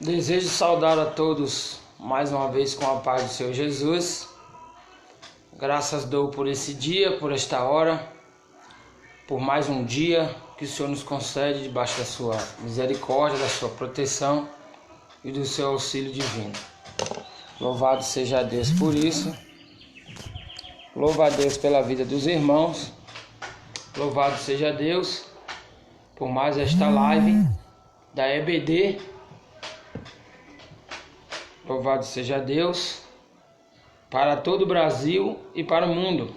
Desejo saudar a todos mais uma vez com a paz do Senhor Jesus. Graças dou por esse dia, por esta hora, por mais um dia que o Senhor nos concede debaixo da sua misericórdia, da sua proteção e do seu auxílio divino. Louvado seja Deus por isso. Louva a Deus pela vida dos irmãos. Louvado seja Deus por mais esta live da EBD. Louvado seja Deus para todo o Brasil e para o mundo,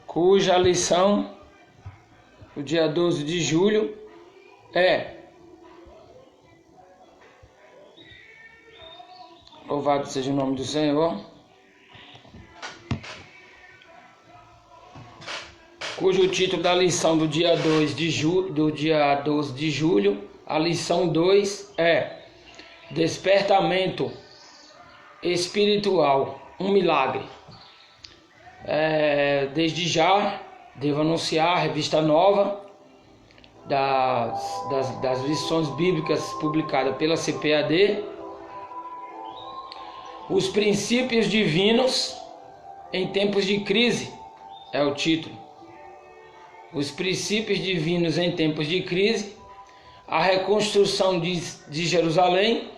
cuja lição do dia 12 de julho é: louvado seja o nome do Senhor, cujo título da lição do dia 12 de julho, a lição 2 é Despertamento espiritual, um milagre. Desde já devo anunciar a revista nova das lições bíblicas publicada pela CPAD, Os Princípios Divinos em Tempos de Crise, é o título. Os Princípios Divinos em Tempos de Crise, a reconstrução de Jerusalém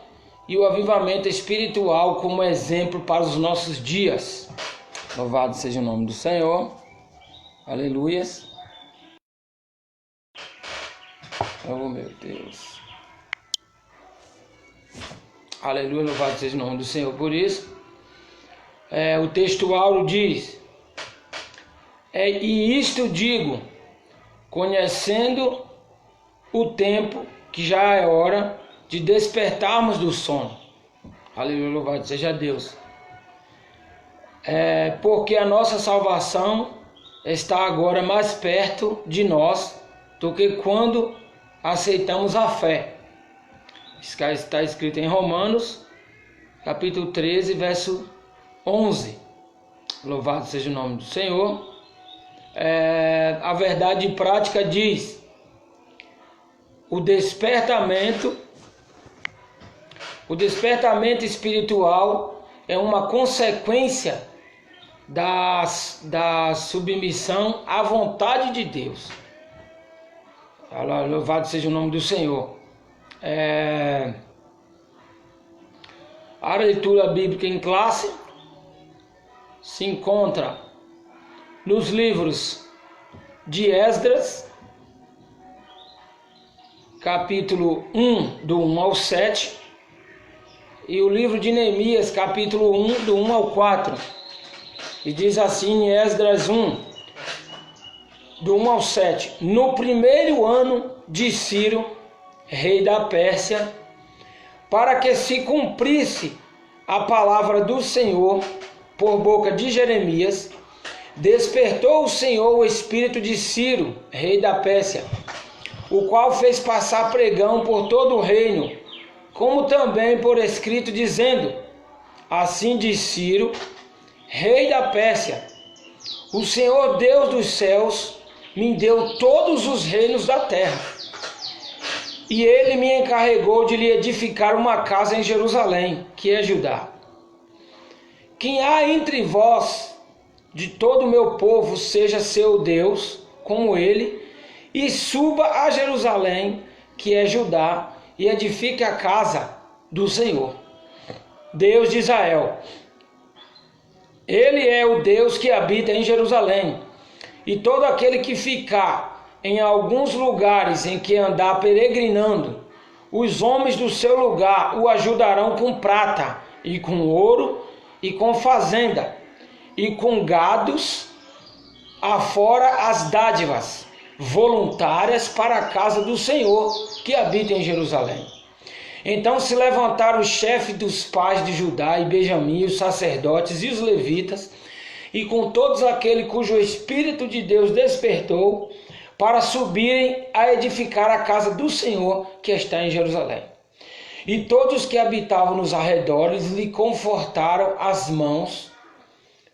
e o avivamento espiritual como exemplo para os nossos dias. Louvado seja o nome do Senhor. Aleluias. Oh, meu Deus. Aleluia, louvado seja o nome do Senhor por isso. O texto áureo diz: e isto digo, conhecendo o tempo, que já é hora de despertarmos do sono. Aleluia, louvado seja Deus. Porque a nossa salvação está agora mais perto de nós do que quando aceitamos a fé. Isso está escrito em Romanos, capítulo 13, verso 11. Louvado seja o nome do Senhor. A verdade prática diz: o despertamento espiritual é uma consequência da submissão à vontade de Deus. Louvado seja o nome do Senhor. A leitura bíblica em classe se encontra nos livros de Esdras, capítulo 1, do 1 ao 7, e o livro de Neemias, capítulo 1, do 1 ao 4. E diz assim em Esdras 1, do 1 ao 7: No primeiro ano de Ciro, rei da Pérsia, para que se cumprisse a palavra do Senhor por boca de Jeremias, despertou o Senhor o espírito de Ciro, rei da Pérsia, o qual fez passar pregão por todo o reino, como também por escrito, dizendo: assim diz Ciro, rei da Pérsia: o Senhor Deus dos céus me deu todos os reinos da terra, e ele me encarregou de lhe edificar uma casa em Jerusalém, que é Judá. Quem há entre vós, de todo o meu povo, seja seu Deus, como ele, e suba a Jerusalém, que é Judá, e edifique a casa do Senhor, Deus de Israel. Ele é o Deus que habita em Jerusalém, e todo aquele que ficar em alguns lugares em que andar peregrinando, os homens do seu lugar o ajudarão com prata, e com ouro, e com fazenda, e com gados, afora as dádivas voluntárias para a casa do Senhor, que habita em Jerusalém. Então se levantaram os chefes dos pais de Judá e Benjamim, os sacerdotes e os levitas, e com todos aqueles cujo Espírito de Deus despertou, para subirem a edificar a casa do Senhor, que está em Jerusalém. E todos que habitavam nos arredores lhe confortaram as mãos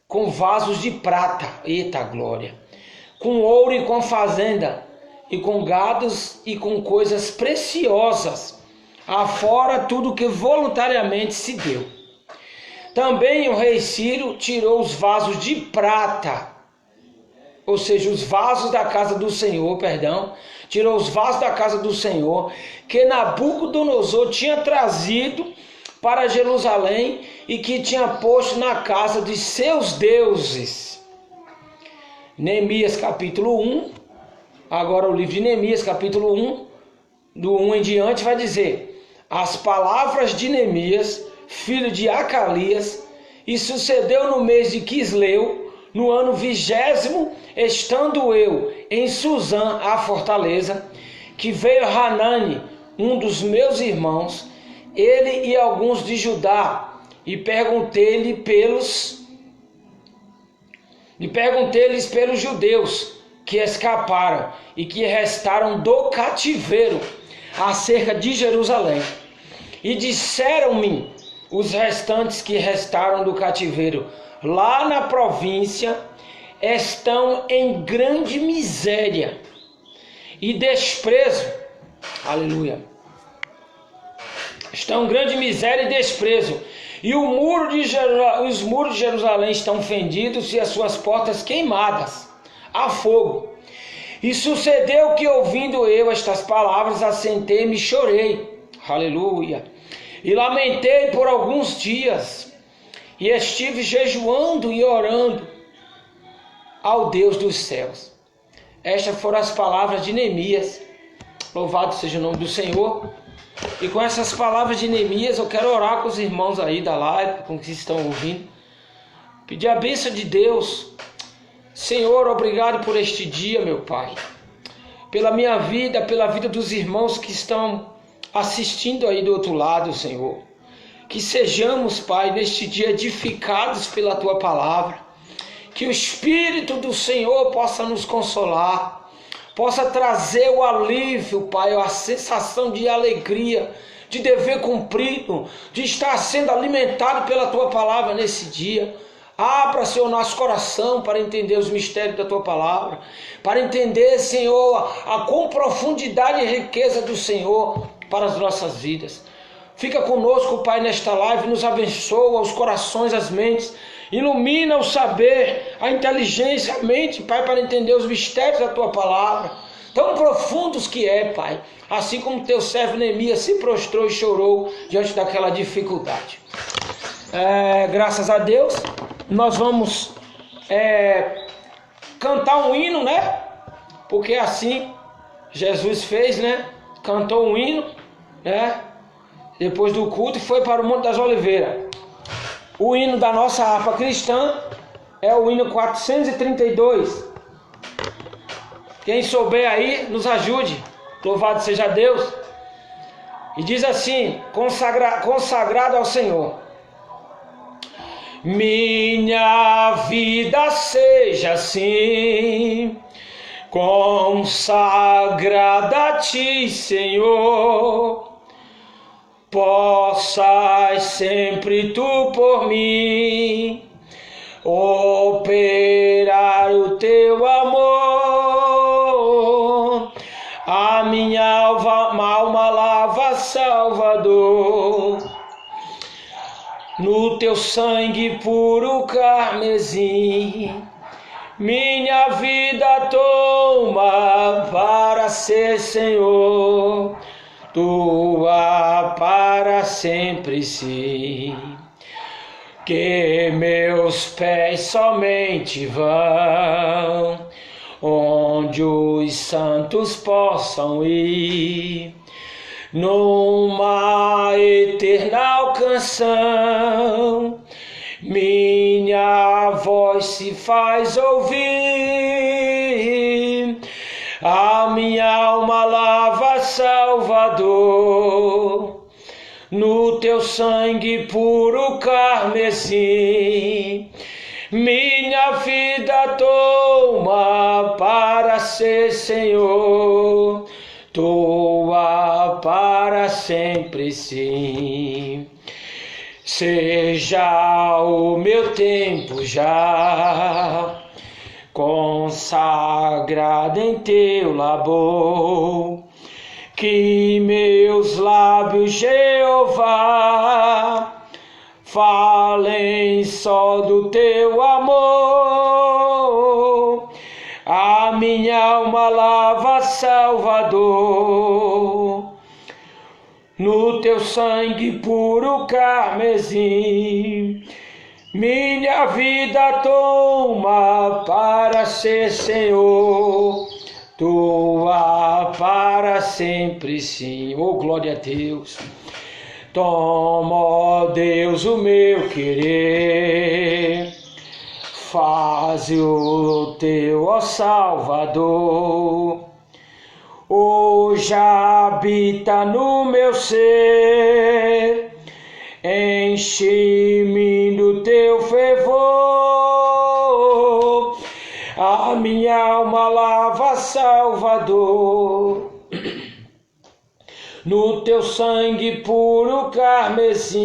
com vasos de prata, eita glória, com ouro e com fazenda, e com gados e com coisas preciosas, afora tudo que voluntariamente se deu. Também o rei Ciro tirou os vasos de prata, ou seja, os vasos da casa do Senhor, tirou os vasos da casa do Senhor, que Nabucodonosor tinha trazido para Jerusalém e que tinha posto na casa de seus deuses. Neemias capítulo 1, agora o livro de Neemias capítulo 1, do 1 em diante vai dizer: as palavras de Neemias, filho de Acalias, e sucedeu no mês de Quisleu, no ano 20º, estando eu em Suzã, a fortaleza, que veio Hanani, um dos meus irmãos, ele e alguns de Judá, e perguntei-lhes pelos judeus que escaparam e que restaram do cativeiro acerca de Jerusalém. E disseram-me os restantes que restaram do cativeiro lá na província estão em grande miséria e desprezo. Aleluia. Estão em grande miséria e desprezo. E os muros de Jerusalém estão fendidos e as suas portas queimadas a fogo. E sucedeu que, ouvindo eu estas palavras, assentei-me e chorei. Aleluia. E lamentei por alguns dias. E estive jejuando e orando ao Deus dos céus. Estas foram as palavras de Neemias. Louvado seja o nome do Senhor. E com essas palavras de Neemias, eu quero orar com os irmãos aí da live, com os que estão ouvindo. Pedir a bênção de Deus. Senhor, obrigado por este dia, meu Pai. Pela minha vida, pela vida dos irmãos que estão assistindo aí do outro lado, Senhor. Que sejamos, Pai, neste dia edificados pela Tua palavra. Que o Espírito do Senhor possa nos consolar. Possa trazer o alívio, Pai, a sensação de alegria, de dever cumprido, de estar sendo alimentado pela Tua palavra nesse dia. Abra, Senhor, nosso coração para entender os mistérios da Tua palavra, para entender, Senhor, com profundidade e riqueza do Senhor para as nossas vidas. Fica conosco, Pai, nesta live, nos abençoa os corações, as mentes, ilumina o saber, a inteligência, a mente, Pai, para entender os mistérios da Tua palavra, tão profundos que é, Pai, assim como Teu servo Neemias se prostrou e chorou diante daquela dificuldade. Graças a Deus, nós vamos cantar um hino, né? Porque assim Jesus fez, né? Cantou um hino, né? Depois do culto e foi para o Monte das Oliveiras. O hino da nossa harpa cristã é o hino 432. Quem souber aí, nos ajude. Louvado seja Deus. E diz assim, consagrado ao Senhor. Minha vida seja assim, consagrada a Ti, Senhor. Possas sempre Tu por mim operar o Teu amor. A minha alma lava, Salvador, no Teu sangue puro carmesim. Minha vida toma para ser, Senhor, Tua para sempre, sim. Que meus pés somente vão onde os santos possam ir, numa eterna canção. Minha voz se faz ouvir, a minha alma lava, Salvador, no Teu sangue puro carmesim. Minha vida toma para ser, Senhor, Tua para sempre, sim. Seja o meu tempo já consagrado em Teu labor, Que meus lábios, Jeová, falem só do teu amor. A minha alma lava, Salvador, no teu sangue puro carmesim. Minha vida toma para ser Senhor, tua para sempre, sim. Oh, glória a Deus. Toma, ó Deus, o meu querer, faze o teu, ó Salvador. Hoje habita no meu ser, enche-me do teu fervor. A minha alma lava, Salvador, no teu sangue puro carmesim.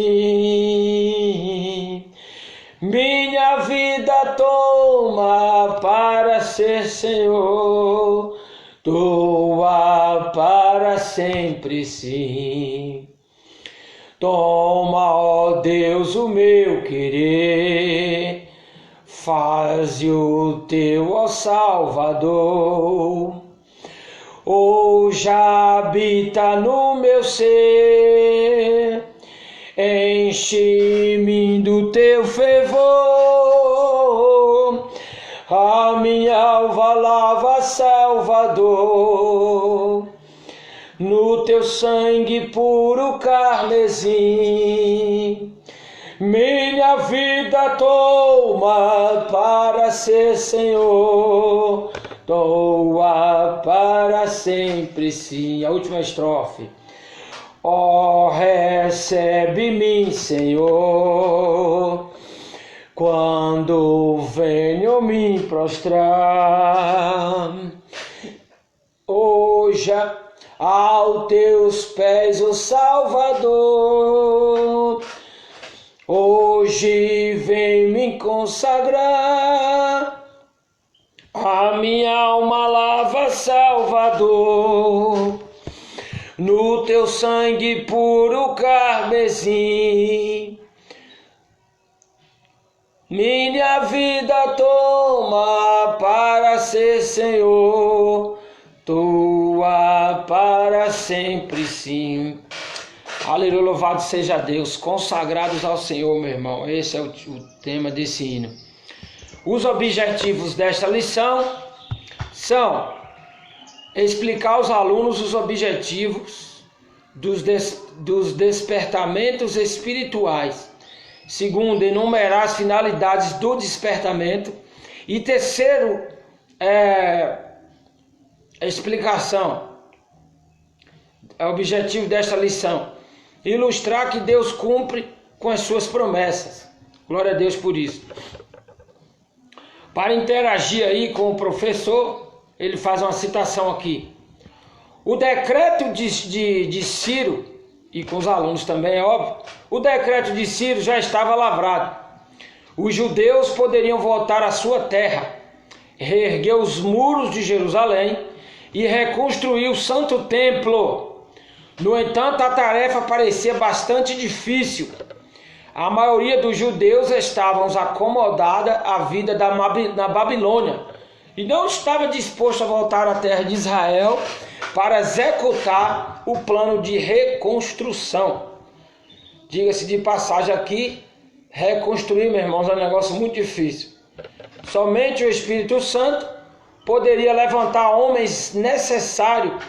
Minha vida toma para ser Senhor, tua para sempre, sim. Toma, ó Deus, o meu querer, faze o teu, ó Salvador. Hoje habita no meu ser, enche-me do teu fervor. A minha alma lava, Salvador, no teu sangue puro carmesim. Minha vida toma para ser Senhor, tua para sempre, sim. A última estrofe. Ó, recebe-me, Senhor, quando venho me prostrar. Hoje aos teus pés, ó Salvador, hoje vem me consagrar. A minha alma lava, Salvador, no teu sangue puro carmesim. Minha vida toma para ser Senhor, tua para sempre, sim. Aleluia, louvado seja Deus, consagrados ao Senhor, meu irmão. Esse é o tema desse hino. Os objetivos desta lição são explicar aos alunos os objetivos dos despertamentos espirituais. Segundo, enumerar as finalidades do despertamento. E terceiro, a explicação, é o objetivo desta lição, ilustrar que Deus cumpre com as suas promessas. Glória a Deus por isso. Para interagir aí com o professor, ele faz uma citação aqui. O decreto de Ciro, e com os alunos também é óbvio, o decreto de Ciro já estava lavrado. Os judeus poderiam voltar à sua terra, reerguer os muros de Jerusalém e reconstruir o santo templo. No entanto, a tarefa parecia bastante difícil. A maioria dos judeus estavam acomodada à vida na Babilônia e não estava disposto a voltar à terra de Israel para executar o plano de reconstrução. Diga-se de passagem aqui, reconstruir, meus irmãos, é um negócio muito difícil. Somente o Espírito Santo poderia levantar homens necessários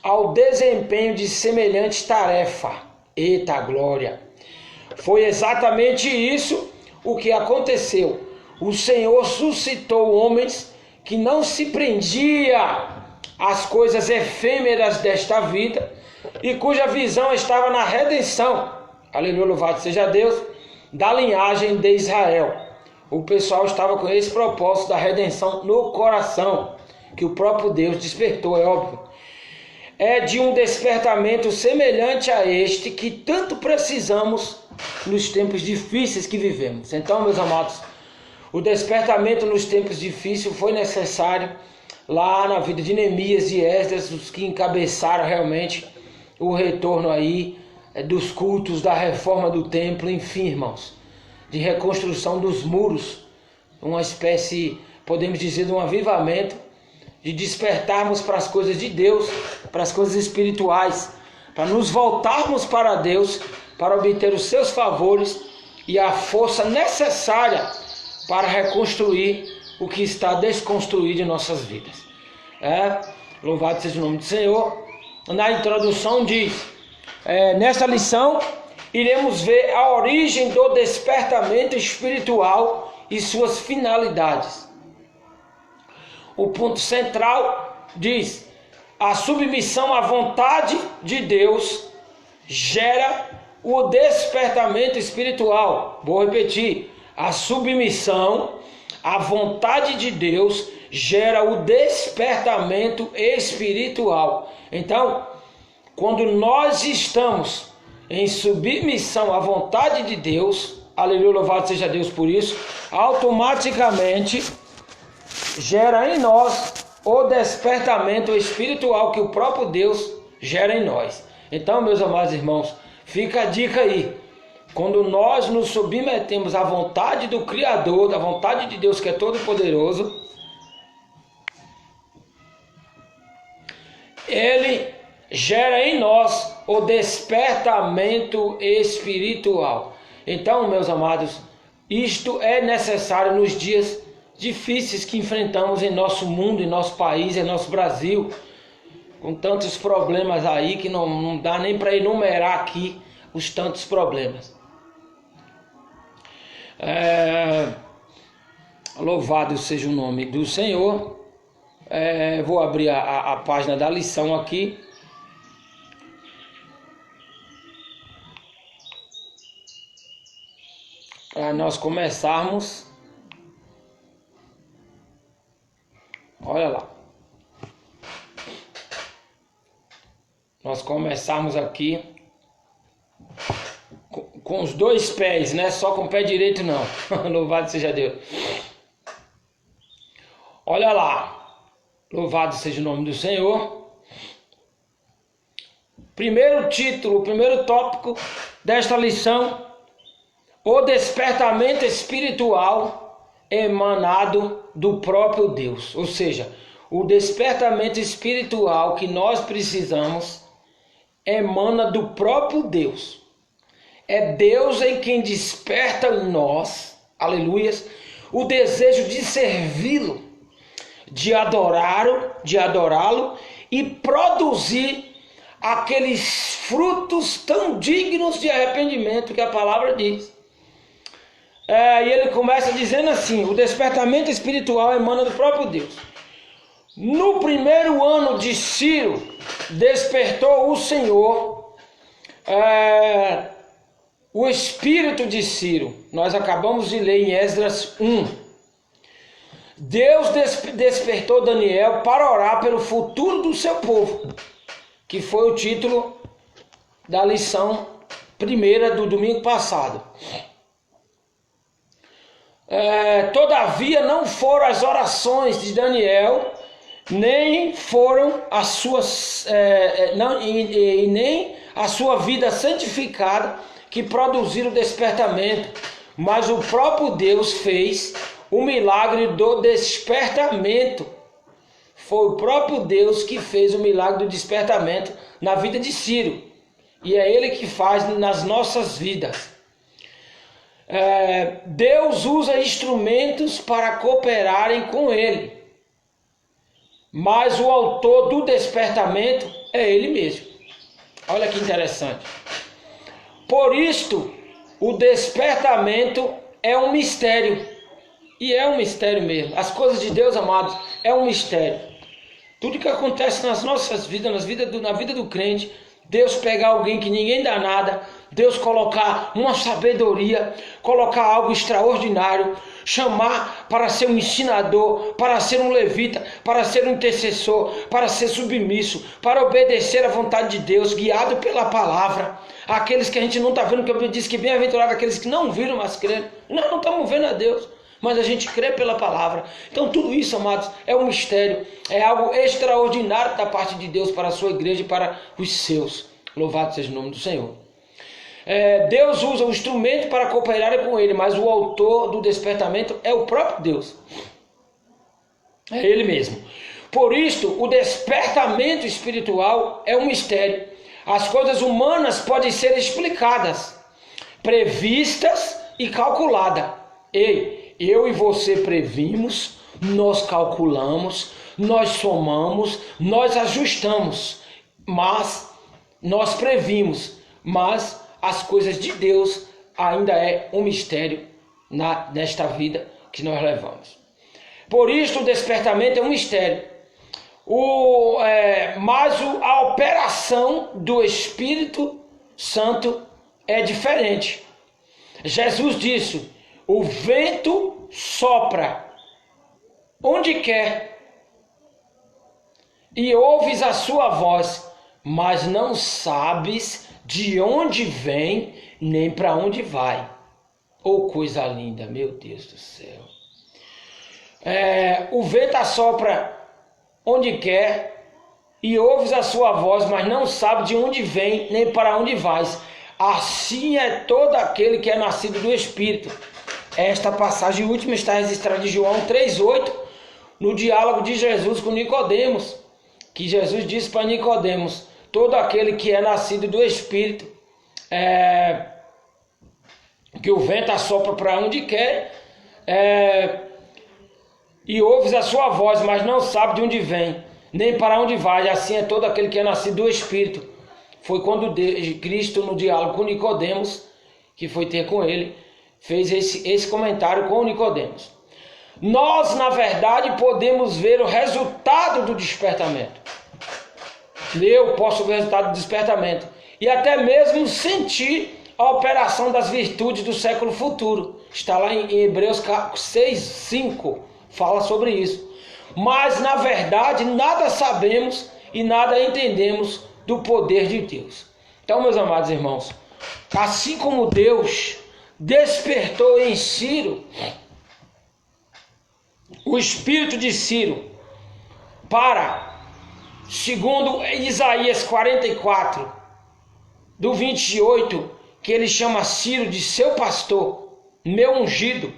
ao desempenho de semelhante tarefa. Eita glória! Foi exatamente isso o que aconteceu. O Senhor suscitou homens que não se prendia às coisas efêmeras desta vida e cuja visão estava na redenção, aleluia, louvado seja Deus, da linhagem de Israel. O pessoal estava com esse propósito da redenção no coração, que o próprio Deus despertou, é óbvio. É de um despertamento semelhante a este que tanto precisamos nos tempos difíceis que vivemos. Então, meus amados, o despertamento nos tempos difíceis foi necessário lá na vida de Neemias e Esdras, os que encabeçaram realmente o retorno aí dos cultos, da reforma do templo, enfim, irmãos, de reconstrução dos muros, uma espécie, podemos dizer, de um avivamento, de despertarmos para as coisas de Deus, para as coisas espirituais, para nos voltarmos para Deus, para obter os seus favores e a força necessária para reconstruir o que está desconstruído em nossas vidas. Louvado seja o nome do Senhor. Na introdução diz, nessa lição iremos ver a origem do despertamento espiritual e suas finalidades. O ponto central diz: a submissão à vontade de Deus gera o despertamento espiritual. Vou repetir: a submissão à vontade de Deus gera o despertamento espiritual. Então, quando nós estamos em submissão à vontade de Deus, aleluia, louvado seja Deus por isso, automaticamente gera em nós o despertamento espiritual que o próprio Deus gera em nós. Então, meus amados irmãos, fica a dica aí. Quando nós nos submetemos à vontade do Criador, da vontade de Deus que é todo-poderoso, Ele gera em nós o despertamento espiritual. Então, meus amados, isto é necessário nos dias difíceis que enfrentamos em nosso mundo, em nosso país, em nosso Brasil, com tantos problemas aí que não dá nem para enumerar aqui os tantos problemas. Louvado seja o nome do Senhor. Vou abrir a página da lição aqui. Para nós começarmos. Olha lá. Nós começarmos aqui com os dois pés, né? Só com o pé direito não. Louvado seja Deus. Olha lá. Louvado seja o nome do Senhor. Primeiro título, primeiro tópico desta lição: o despertamento espiritual emanado do próprio Deus. Ou seja, o despertamento espiritual que nós precisamos emana do próprio Deus. É Deus em quem desperta em nós, aleluias, o desejo de servi-lo, de adorá-lo e produzir aqueles frutos tão dignos de arrependimento que a palavra diz. E ele começa dizendo assim: o despertamento espiritual emana do próprio Deus. No primeiro ano de Ciro, despertou o Senhor o espírito de Ciro. Nós acabamos de ler em Esdras 1. Deus despertou Daniel para orar pelo futuro do seu povo, que foi o título da lição primeira do domingo passado. Todavia não foram as orações de Daniel, nem foram as suas nem a sua vida santificada que produziram o despertamento, mas o próprio Deus fez o milagre do despertamento. Foi o próprio Deus que fez o milagre do despertamento na vida de Ciro, e é Ele que faz nas nossas vidas. Deus usa instrumentos para cooperarem com Ele, mas o autor do despertamento é Ele mesmo. Olha que interessante. Por isto, o despertamento é um mistério, e é um mistério mesmo. As coisas de Deus, amados, é um mistério. Tudo que acontece nas nossas vidas, na vida do crente, Deus pegar alguém que ninguém dá nada, Deus colocar uma sabedoria, colocar algo extraordinário, chamar para ser um ensinador, para ser um levita, para ser um intercessor, para ser submisso, para obedecer à vontade de Deus, guiado pela palavra. Aqueles que a gente não está vendo, que a Bíblia diz que bem-aventurado aqueles que não viram, mas creram. Nós não estamos vendo a Deus, mas a gente crê pela palavra. Então tudo isso, amados, é um mistério, é algo extraordinário da parte de Deus para a sua igreja e para os seus. Louvado seja o nome do Senhor. Deus usa o instrumento para cooperar com ele, mas o autor do despertamento é o próprio Deus. É ele mesmo. Por isto, o despertamento espiritual é um mistério. As coisas humanas podem ser explicadas, previstas e calculadas. Eu e você previmos, nós calculamos, nós somamos, nós ajustamos, mas nós previmos, mas as coisas de Deus ainda é um mistério nesta vida que nós levamos. Por isso o despertamento é um mistério. Mas a operação do Espírito Santo é diferente. Jesus disse: o vento sopra onde quer e ouves a sua voz, mas não sabes de onde vem nem para onde vai. Oh, coisa linda, meu Deus do céu. O vento assopra onde quer e ouves a sua voz, mas não sabe de onde vem nem para onde vais. Assim é todo aquele que é nascido do Espírito. Esta passagem última está registrada em João 3,8, no diálogo de Jesus com Nicodemos, que Jesus disse para Nicodemos: todo aquele que é nascido do Espírito, que o vento assopra para onde quer, e ouves a sua voz, mas não sabe de onde vem, nem para onde vai. Assim é todo aquele que é nascido do Espírito. Foi quando Cristo, no diálogo com Nicodemos, que foi ter com ele, fez esse comentário com Nicodemos. Nós, na verdade, podemos ver o resultado do despertamento. Eu posso ver o resultado do despertamento e até mesmo sentir a operação das virtudes do século futuro. Está lá em Hebreus 6:5, fala sobre isso. Mas, na verdade, nada sabemos e nada entendemos do poder de Deus. Então, meus amados irmãos, assim como Deus despertou em Ciro o espírito de Ciro para, segundo Isaías 44, do 28, que ele chama Ciro de seu pastor, meu ungido,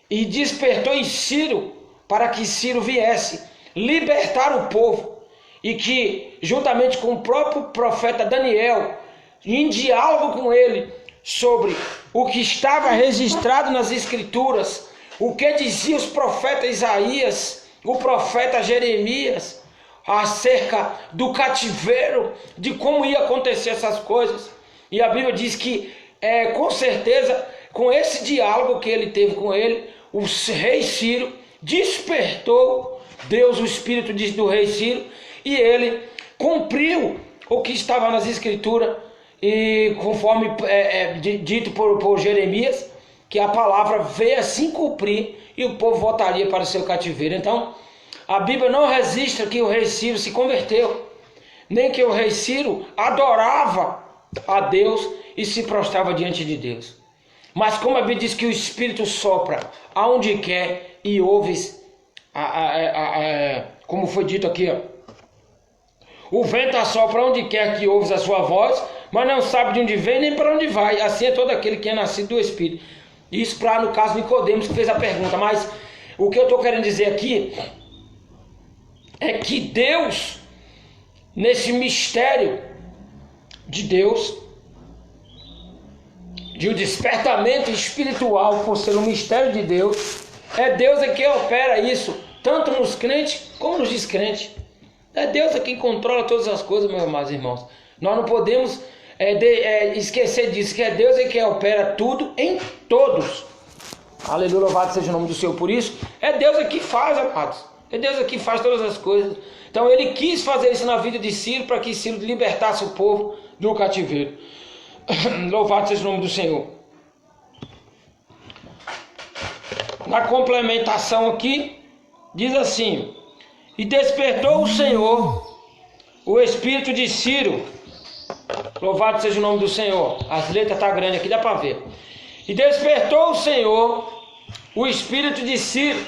e despertou em Ciro para que Ciro viesse libertar o povo, e que, juntamente com o próprio profeta Daniel, em diálogo com ele sobre o que estava registrado nas Escrituras, o que diziam os profetas Isaías, o profeta Jeremias, acerca do cativeiro, de como ia acontecer essas coisas. E a Bíblia diz que, com certeza, com esse diálogo que ele teve com ele, o rei Ciro despertou Deus, o espírito do rei Ciro, e ele cumpriu o que estava nas Escrituras, e conforme dito por Jeremias, que a palavra veio assim cumprir e o povo voltaria para o seu cativeiro. Então, a Bíblia não registra que o rei Ciro se converteu, nem que o rei Ciro adorava a Deus e se prostrava diante de Deus. Mas como a Bíblia diz que o Espírito sopra aonde quer e ouves, como foi dito aqui, o vento assopra onde quer que ouves a sua voz, mas não sabe de onde vem nem para onde vai. Assim é todo aquele que é nascido do Espírito. Isso para, no caso, Nicodemos, que fez a pergunta. Mas o que eu estou querendo dizer aqui é que Deus, nesse mistério de Deus, de um despertamento espiritual, por ser um mistério de Deus, é Deus quem opera isso, tanto nos crentes como nos descrentes. É Deus quem controla todas as coisas, meus amados irmãos. Nós não podemos esquecer disso, que é Deus quem opera tudo em todos. Aleluia, louvado seja o nome do Senhor. Por isso, é Deus que faz, amados. É Deus que faz todas as coisas. Então ele quis fazer isso na vida de Ciro, para que Ciro libertasse o povo do cativeiro. Louvado seja o nome do Senhor. Na complementação aqui, diz assim: e despertou o Senhor o espírito de Ciro. Louvado seja o nome do Senhor. As letras estão grandes aqui, dá para ver. E despertou o Senhor o espírito de Ciro,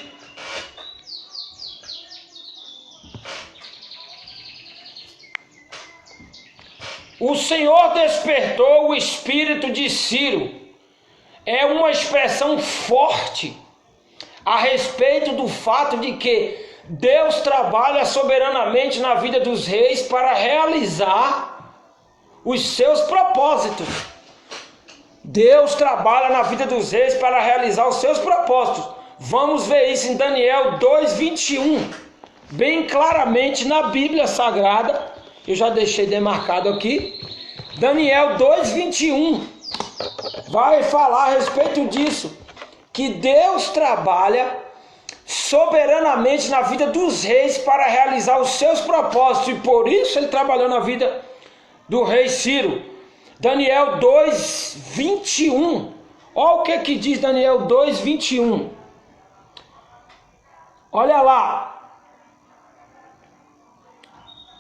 O Senhor despertou o espírito de Ciro. É uma expressão forte a respeito do fato de que Deus trabalha soberanamente na vida dos reis para realizar os seus propósitos. Deus trabalha na vida dos reis para realizar os seus propósitos. Vamos ver isso em Daniel 2:21, bem claramente na Bíblia Sagrada. Eu já deixei demarcado aqui. Daniel 2:21 vai falar a respeito disso, que Deus trabalha soberanamente na vida dos reis para realizar os seus propósitos, e por isso ele trabalhou na vida do rei Ciro. Daniel 2:21. Olha o que diz Daniel 2:21. Olha lá.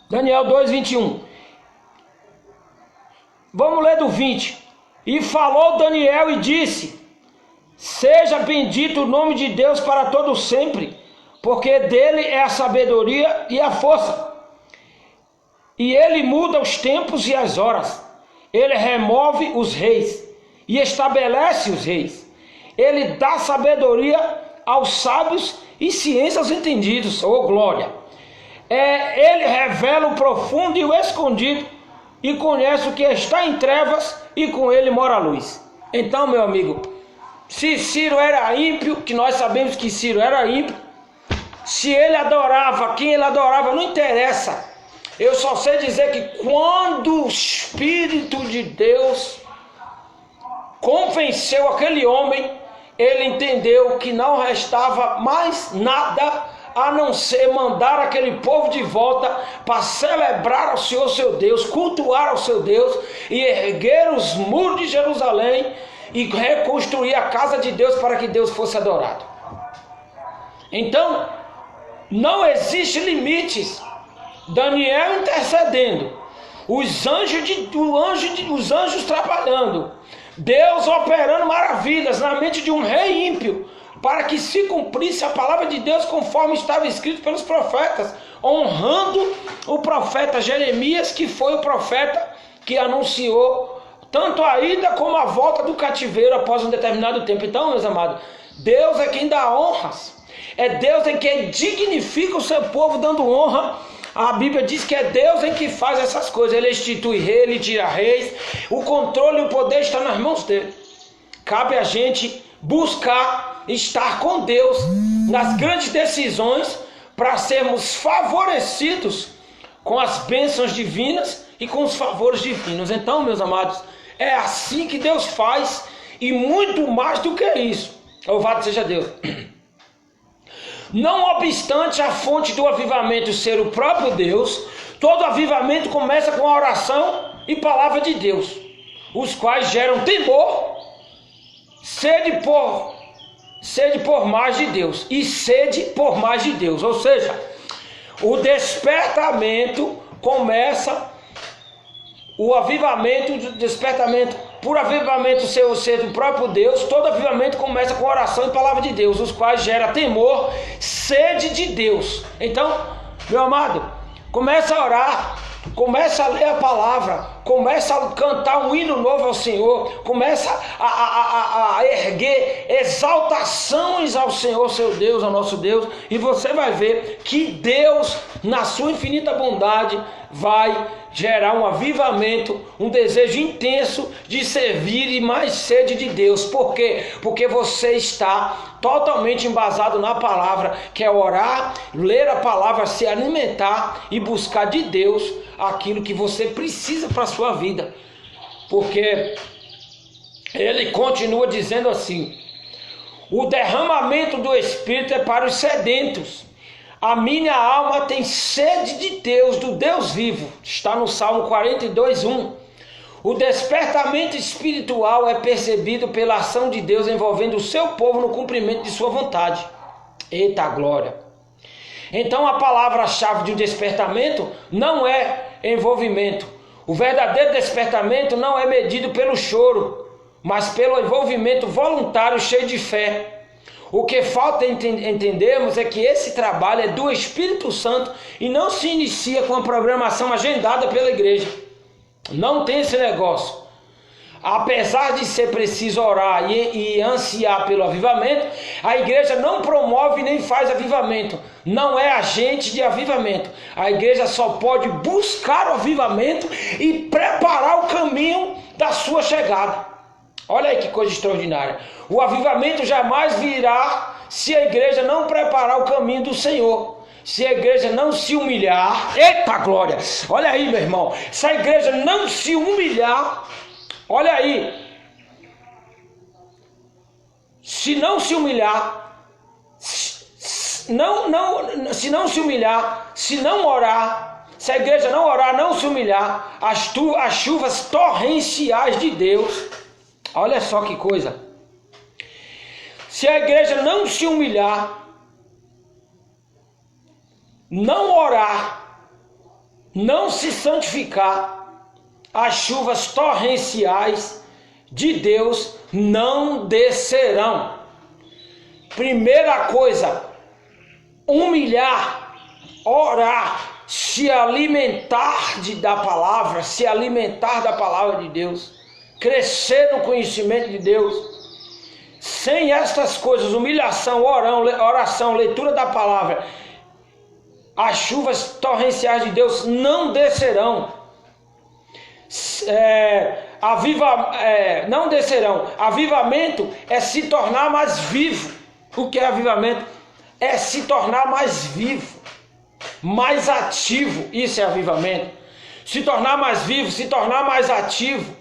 Daniel 2:21. Vamos ler do 20. E falou Daniel e disse: seja bendito o nome de Deus para todo sempre, porque dele é a sabedoria e a força. E ele muda os tempos e as horas. Ele remove os reis e estabelece os reis. Ele dá sabedoria aos sábios e ciência aos entendidos. Oh, glória! Ele revela o profundo e o escondido, e conhece o que está em trevas, e com ele mora a luz. Então, meu amigo, se Ciro era ímpio, que nós sabemos que Ciro era ímpio, se ele adorava quem ele adorava, não interessa. Eu só sei dizer que quando o Espírito de Deus convenceu aquele homem, ele entendeu que não restava mais nada a não ser mandar aquele povo de volta para celebrar ao Senhor seu Deus, cultuar ao seu Deus e erguer os muros de Jerusalém e reconstruir a casa de Deus para que Deus fosse adorado. Então, não existe limites. Daniel intercedendo, os anjos trabalhando, Deus operando maravilhas na mente de um rei ímpio, para que se cumprisse a palavra de Deus conforme estava escrito pelos profetas, honrando o profeta Jeremias, que foi o profeta que anunciou tanto a ida como a volta do cativeiro após um determinado tempo. Então, meus amados, Deus é quem dá honras, é Deus em quem dignifica o seu povo, dando honra. A Bíblia diz que é Deus em que faz essas coisas. Ele institui rei, ele tira reis. O controle e o poder está nas mãos dele. Cabe a gente buscar estar com Deus nas grandes decisões, para sermos favorecidos com as bênçãos divinas e com os favores divinos. Então, meus amados, é assim que Deus faz, e muito mais do que isso. Louvado seja Deus. Não obstante a fonte do avivamento ser o próprio Deus, todo avivamento começa com a oração e palavra de Deus, os quais geram temor, sede por mais de Deus e sede por mais de Deus. Ou seja, o despertamento começa, o avivamento, por avivamento ser do próprio Deus, todo avivamento começa com oração e palavra de Deus, os quais gera temor, sede de Deus. Então, meu amado, começa a orar, começa a ler a palavra, começa a cantar um hino novo ao Senhor, começa a erguer exaltações ao Senhor, seu Deus, ao nosso Deus, e você vai ver que Deus, na sua infinita bondade, vai gerar um avivamento, um desejo intenso de servir e mais sede de Deus. Por quê? Porque você está totalmente embasado na palavra, que é orar, ler a palavra, se alimentar e buscar de Deus aquilo que você precisa para a sua vida. Porque ele continua dizendo assim: o derramamento do Espírito é para os sedentos. A minha alma tem sede de Deus, do Deus vivo. Está no Salmo 42:1. O despertamento espiritual é percebido pela ação de Deus envolvendo o seu povo no cumprimento de sua vontade. Eita glória! Então a palavra-chave de um despertamento não é envolvimento. O verdadeiro despertamento não é medido pelo choro, mas pelo envolvimento voluntário cheio de fé. O que falta entendermos é que esse trabalho é do Espírito Santo e não se inicia com a programação agendada pela igreja. Não tem esse negócio. Apesar de ser preciso orar e ansiar pelo avivamento, a igreja não promove nem faz avivamento. Não é agente de avivamento. A igreja só pode buscar o avivamento e preparar o caminho da sua chegada. Olha aí que coisa extraordinária. O avivamento jamais virá se a igreja não preparar o caminho do Senhor. Se a igreja não se humilhar. Eita glória! Olha aí, meu irmão. Se a igreja não se humilhar, olha aí, se não se humilhar, se não se humilhar, se não orar, se a igreja não orar, não se humilhar, as chuvas torrenciais de Deus, olha só que coisa, se a igreja não se humilhar, não orar, não se santificar, as chuvas torrenciais de Deus não descerão. Primeira coisa, humilhar, orar, se alimentar da palavra, se alimentar da palavra de Deus, crescer no conhecimento de Deus. Sem estas coisas, humilhação, oração, leitura da palavra, as chuvas torrenciais de Deus não descerão. Não descerão. Avivamento é se tornar mais vivo. O que é avivamento? É se tornar mais vivo, mais ativo. Isso é avivamento. Se tornar mais vivo, se tornar mais ativo,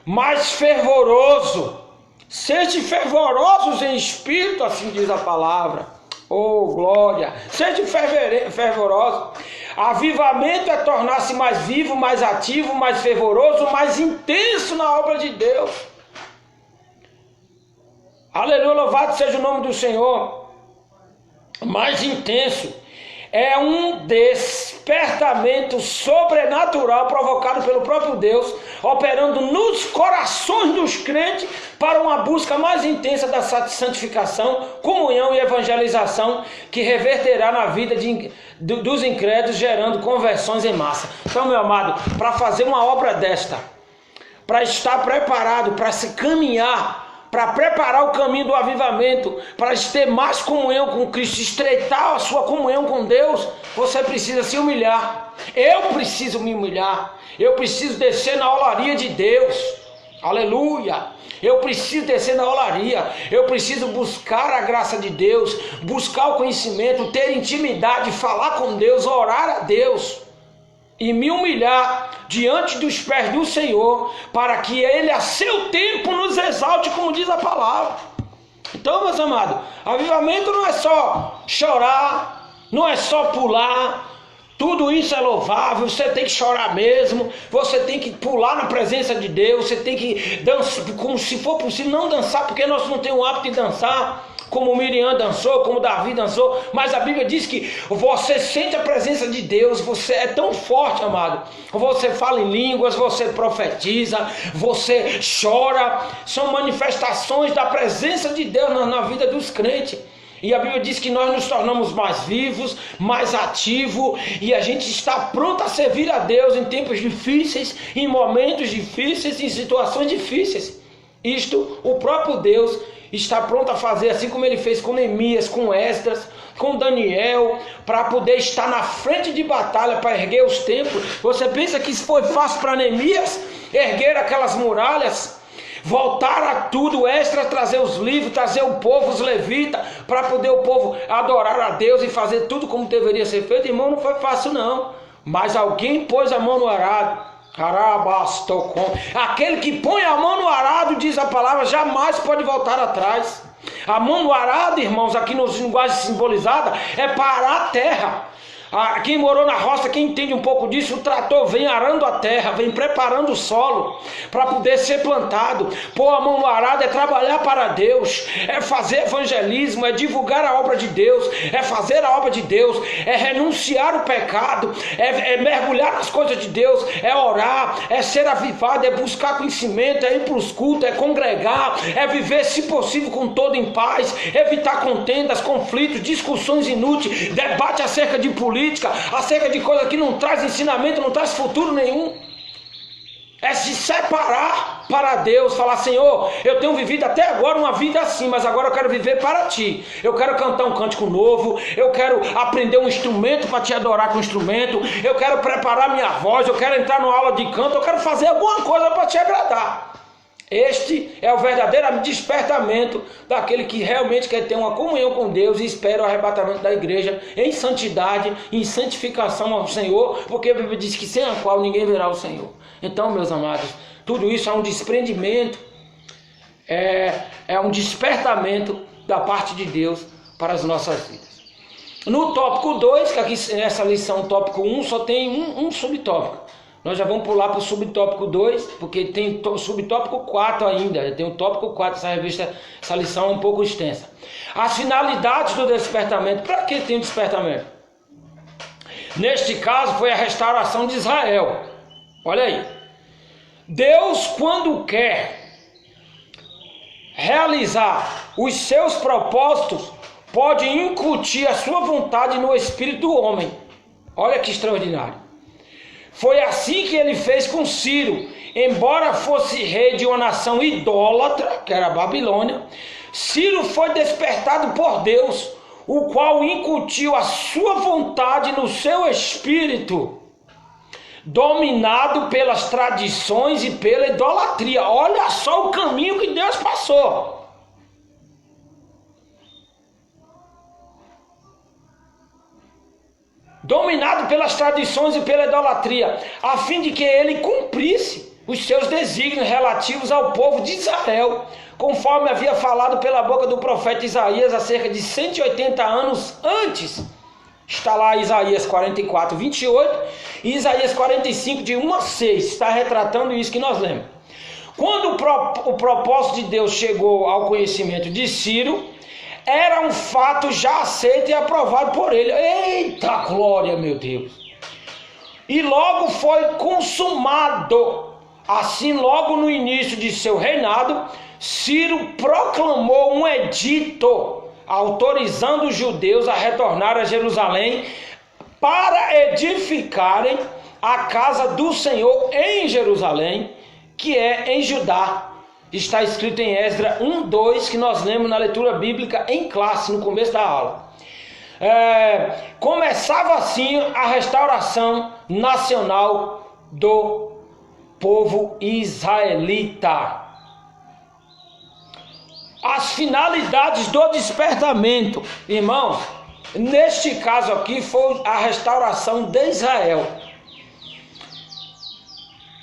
mais fervoroso. Sede fervorosos em espírito, assim diz a palavra. Oh, glória! Sede fervoroso. Avivamento é tornar-se mais vivo, mais ativo, mais fervoroso, mais intenso na obra de Deus. Aleluia, louvado seja o nome do Senhor. Mais intenso. É um despertamento sobrenatural provocado pelo próprio Deus, operando nos corações dos crentes para uma busca mais intensa da santificação, comunhão e evangelização, que reverterá na vida dos incrédulos, gerando conversões em massa. Então, meu amado, para fazer uma obra desta, para estar preparado, para se caminhar, para preparar o caminho do avivamento, para ter mais comunhão com Cristo, estreitar a sua comunhão com Deus, você precisa se humilhar. Eu preciso me humilhar. Eu preciso descer na olaria de Deus. Aleluia. Eu preciso descer na olaria. Eu preciso buscar a graça de Deus, buscar o conhecimento, ter intimidade, falar com Deus, orar a Deus e me humilhar diante dos pés do Senhor, para que Ele a seu tempo nos exalte, como diz a palavra. Então, meus amados, avivamento não é só chorar, não é só pular. Tudo isso é louvável, você tem que chorar mesmo, você tem que pular na presença de Deus, você tem que dançar, como se for possível, não dançar, porque nós não temos o hábito de dançar, como Miriam dançou, como Davi dançou, mas a Bíblia diz que você sente a presença de Deus, você é tão forte, amado, você fala em línguas, você profetiza, você chora, são manifestações da presença de Deus na vida dos crentes. E a Bíblia diz que nós nos tornamos mais vivos, mais ativos, e a gente está pronto a servir a Deus em tempos difíceis, em momentos difíceis, em situações difíceis. Isto o próprio Deus está pronto a fazer, assim como Ele fez com Neemias, com Esdras, com Daniel, para poder estar na frente de batalha, para erguer os templos. Você pensa que isso foi fácil para Neemias? Erguer aquelas muralhas? Voltar a tudo, Esdras trazer os livros, trazer o povo, os levitas, para poder o povo adorar a Deus e fazer tudo como deveria ser feito. Irmão, não foi fácil não, mas alguém pôs a mão no arado. Aquele que põe a mão no arado, diz a palavra, jamais pode voltar atrás. A mão no arado, irmãos, aqui nos linguagem simbolizada, é parar a terra. Quem morou na roça, quem entende um pouco disso, o trator vem arando a terra, vem preparando o solo para poder ser plantado. Pôr a mão no arado é trabalhar para Deus, é fazer evangelismo, é divulgar a obra de Deus, é fazer a obra de Deus, é renunciar o pecado, é mergulhar nas coisas de Deus, é orar, é ser avivado, é buscar conhecimento, é ir para os cultos, é congregar, é viver, se possível, com todo em paz, evitar contendas, conflitos, discussões inúteis, debate acerca de política, acerca de coisa que não traz ensinamento, não traz futuro nenhum. É se separar para Deus, falar: Senhor, eu tenho vivido até agora uma vida assim, mas agora eu quero viver para Ti. Eu quero cantar um cântico novo, eu quero aprender um instrumento para Te adorar com o instrumento, eu quero preparar minha voz, eu quero entrar numa aula de canto, eu quero fazer alguma coisa para Te agradar. Este é o verdadeiro despertamento daquele que realmente quer ter uma comunhão com Deus e espera o arrebatamento da igreja em santidade, em santificação ao Senhor, porque a Bíblia diz que sem a qual ninguém verá o Senhor. Então, meus amados, tudo isso é um desprendimento, é um despertamento da parte de Deus para as nossas vidas. No tópico 2, que aqui nessa lição, tópico 1, só tem um subtópico. Nós já vamos pular para o subtópico 2, porque tem o subtópico 4 ainda. Tem o tópico 4, essa lição é um pouco extensa. As finalidades do despertamento. Para que tem o despertamento? Neste caso foi a restauração de Israel. Olha aí. Deus, quando quer realizar os seus propósitos, pode incutir a sua vontade no espírito do homem. Olha que extraordinário. Foi assim que ele fez com Ciro. Embora fosse rei de uma nação idólatra, que era a Babilônia, Ciro foi despertado por Deus, o qual incutiu a sua vontade no seu espírito, dominado pelas tradições e pela idolatria. Olha só o caminho que Deus passou. Dominado pelas tradições e pela idolatria, a fim de que ele cumprisse os seus desígnios relativos ao povo de Israel, conforme havia falado pela boca do profeta Isaías há cerca de 180 anos antes. Está lá Isaías 44, 28 e Isaías 45, de 1 a 6, está retratando isso que nós lemos. Quando o propósito de Deus chegou ao conhecimento de Ciro, era um fato já aceito e aprovado por ele. Eita glória, meu Deus! E logo foi consumado. Assim, logo no início de seu reinado, Ciro proclamou um edito autorizando os judeus a retornar a Jerusalém para edificarem a casa do Senhor em Jerusalém, que é em Judá. Está escrito em Esdras 1:2, que nós lemos na leitura bíblica em classe, no começo da aula. Começava assim a restauração nacional do povo israelita. As finalidades do despertamento, irmão, neste caso aqui foi a restauração de Israel.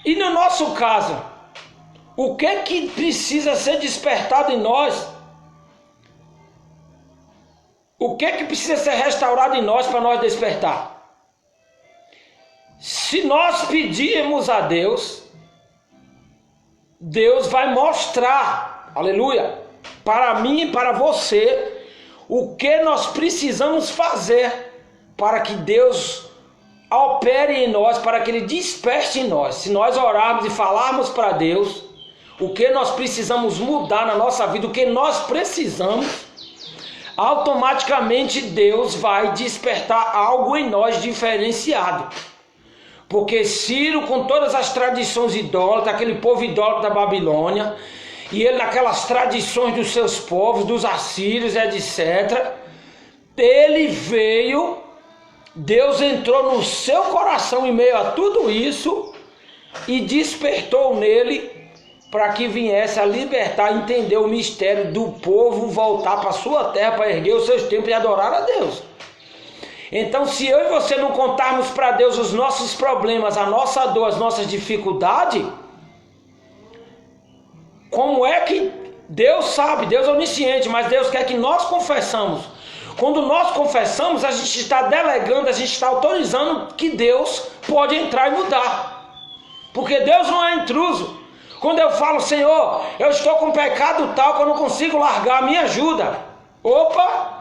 E no nosso caso, o que precisa ser despertado em nós? O que precisa ser restaurado em nós para nós despertar? Se nós pedirmos a Deus, Deus vai mostrar, aleluia, para mim e para você, o que nós precisamos fazer para que Deus opere em nós, para que Ele desperte em nós. Se nós orarmos e falarmos para Deus o que nós precisamos mudar na nossa vida, o que nós precisamos, automaticamente Deus vai despertar algo em nós diferenciado. Porque Ciro, com todas as tradições idólatras, aquele povo idólatra da Babilônia, e ele naquelas tradições dos seus povos, dos assírios, etc., ele veio, Deus entrou no seu coração em meio a tudo isso e despertou nele para que viesse a libertar, entender o mistério do povo voltar para a sua terra, para erguer os seus templos e adorar a Deus. Então, se eu e você não contarmos para Deus os nossos problemas, a nossa dor, as nossas dificuldades, como é que Deus sabe? Deus é onisciente, mas Deus quer que nós confessamos. Quando nós confessamos, a gente está delegando, a gente está autorizando que Deus pode entrar e mudar. Porque Deus não é intruso. Quando eu falo, Senhor, eu estou com um pecado tal que eu não consigo largar, me ajuda. Opa,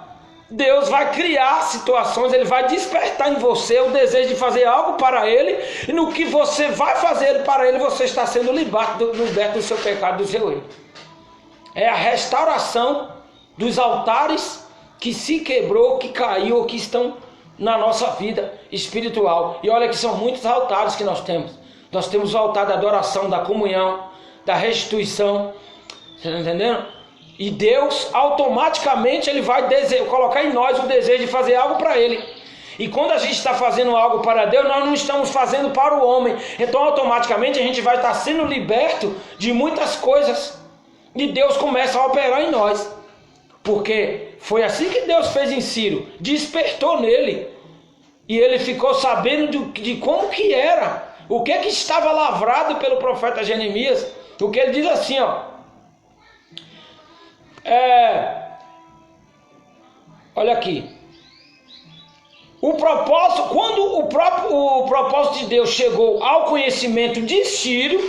Deus vai criar situações, Ele vai despertar em você o desejo de fazer algo para Ele, e no que você vai fazer para Ele, você está sendo liberto do seu pecado, do seu erro. É a restauração dos altares que se quebrou, que caiu, ou que estão na nossa vida espiritual. E olha que são muitos altares que nós temos. Nós temos o altar da adoração, da comunhão, da restituição. Você está entendendo? E Deus, automaticamente, Ele vai colocar em nós o desejo de fazer algo para Ele. E quando a gente está fazendo algo para Deus, nós não estamos fazendo para o homem. Então, automaticamente, a gente vai estar sendo liberto de muitas coisas. E Deus começa a operar em nós. Porque foi assim que Deus fez em Ciro. Despertou nele. E ele ficou sabendo de como que era. O que estava lavrado pelo profeta Jeremias. O que ele diz assim, ó. Olha aqui. O propósito, quando o propósito de Deus chegou ao conhecimento de Ciro,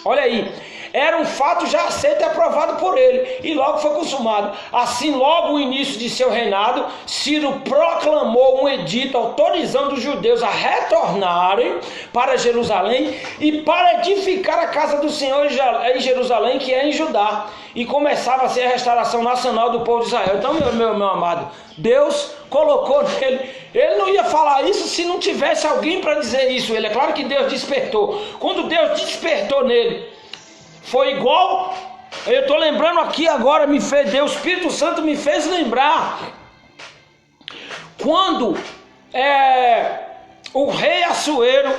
olha aí, era um fato já aceito e aprovado por ele, e logo foi consumado. Assim, logo no início de seu reinado, Ciro proclamou um edito autorizando os judeus a retornarem para Jerusalém e para edificar a casa do Senhor em Jerusalém, que é em Judá, e começava a ser a restauração nacional do povo de Israel. Então, meu amado, Deus colocou nele. Ele não ia falar isso se não tivesse alguém para dizer isso. É claro que Deus despertou. Quando Deus despertou nele, foi igual, eu estou lembrando aqui agora, Deus, o Espírito Santo me fez lembrar, quando o rei Assuero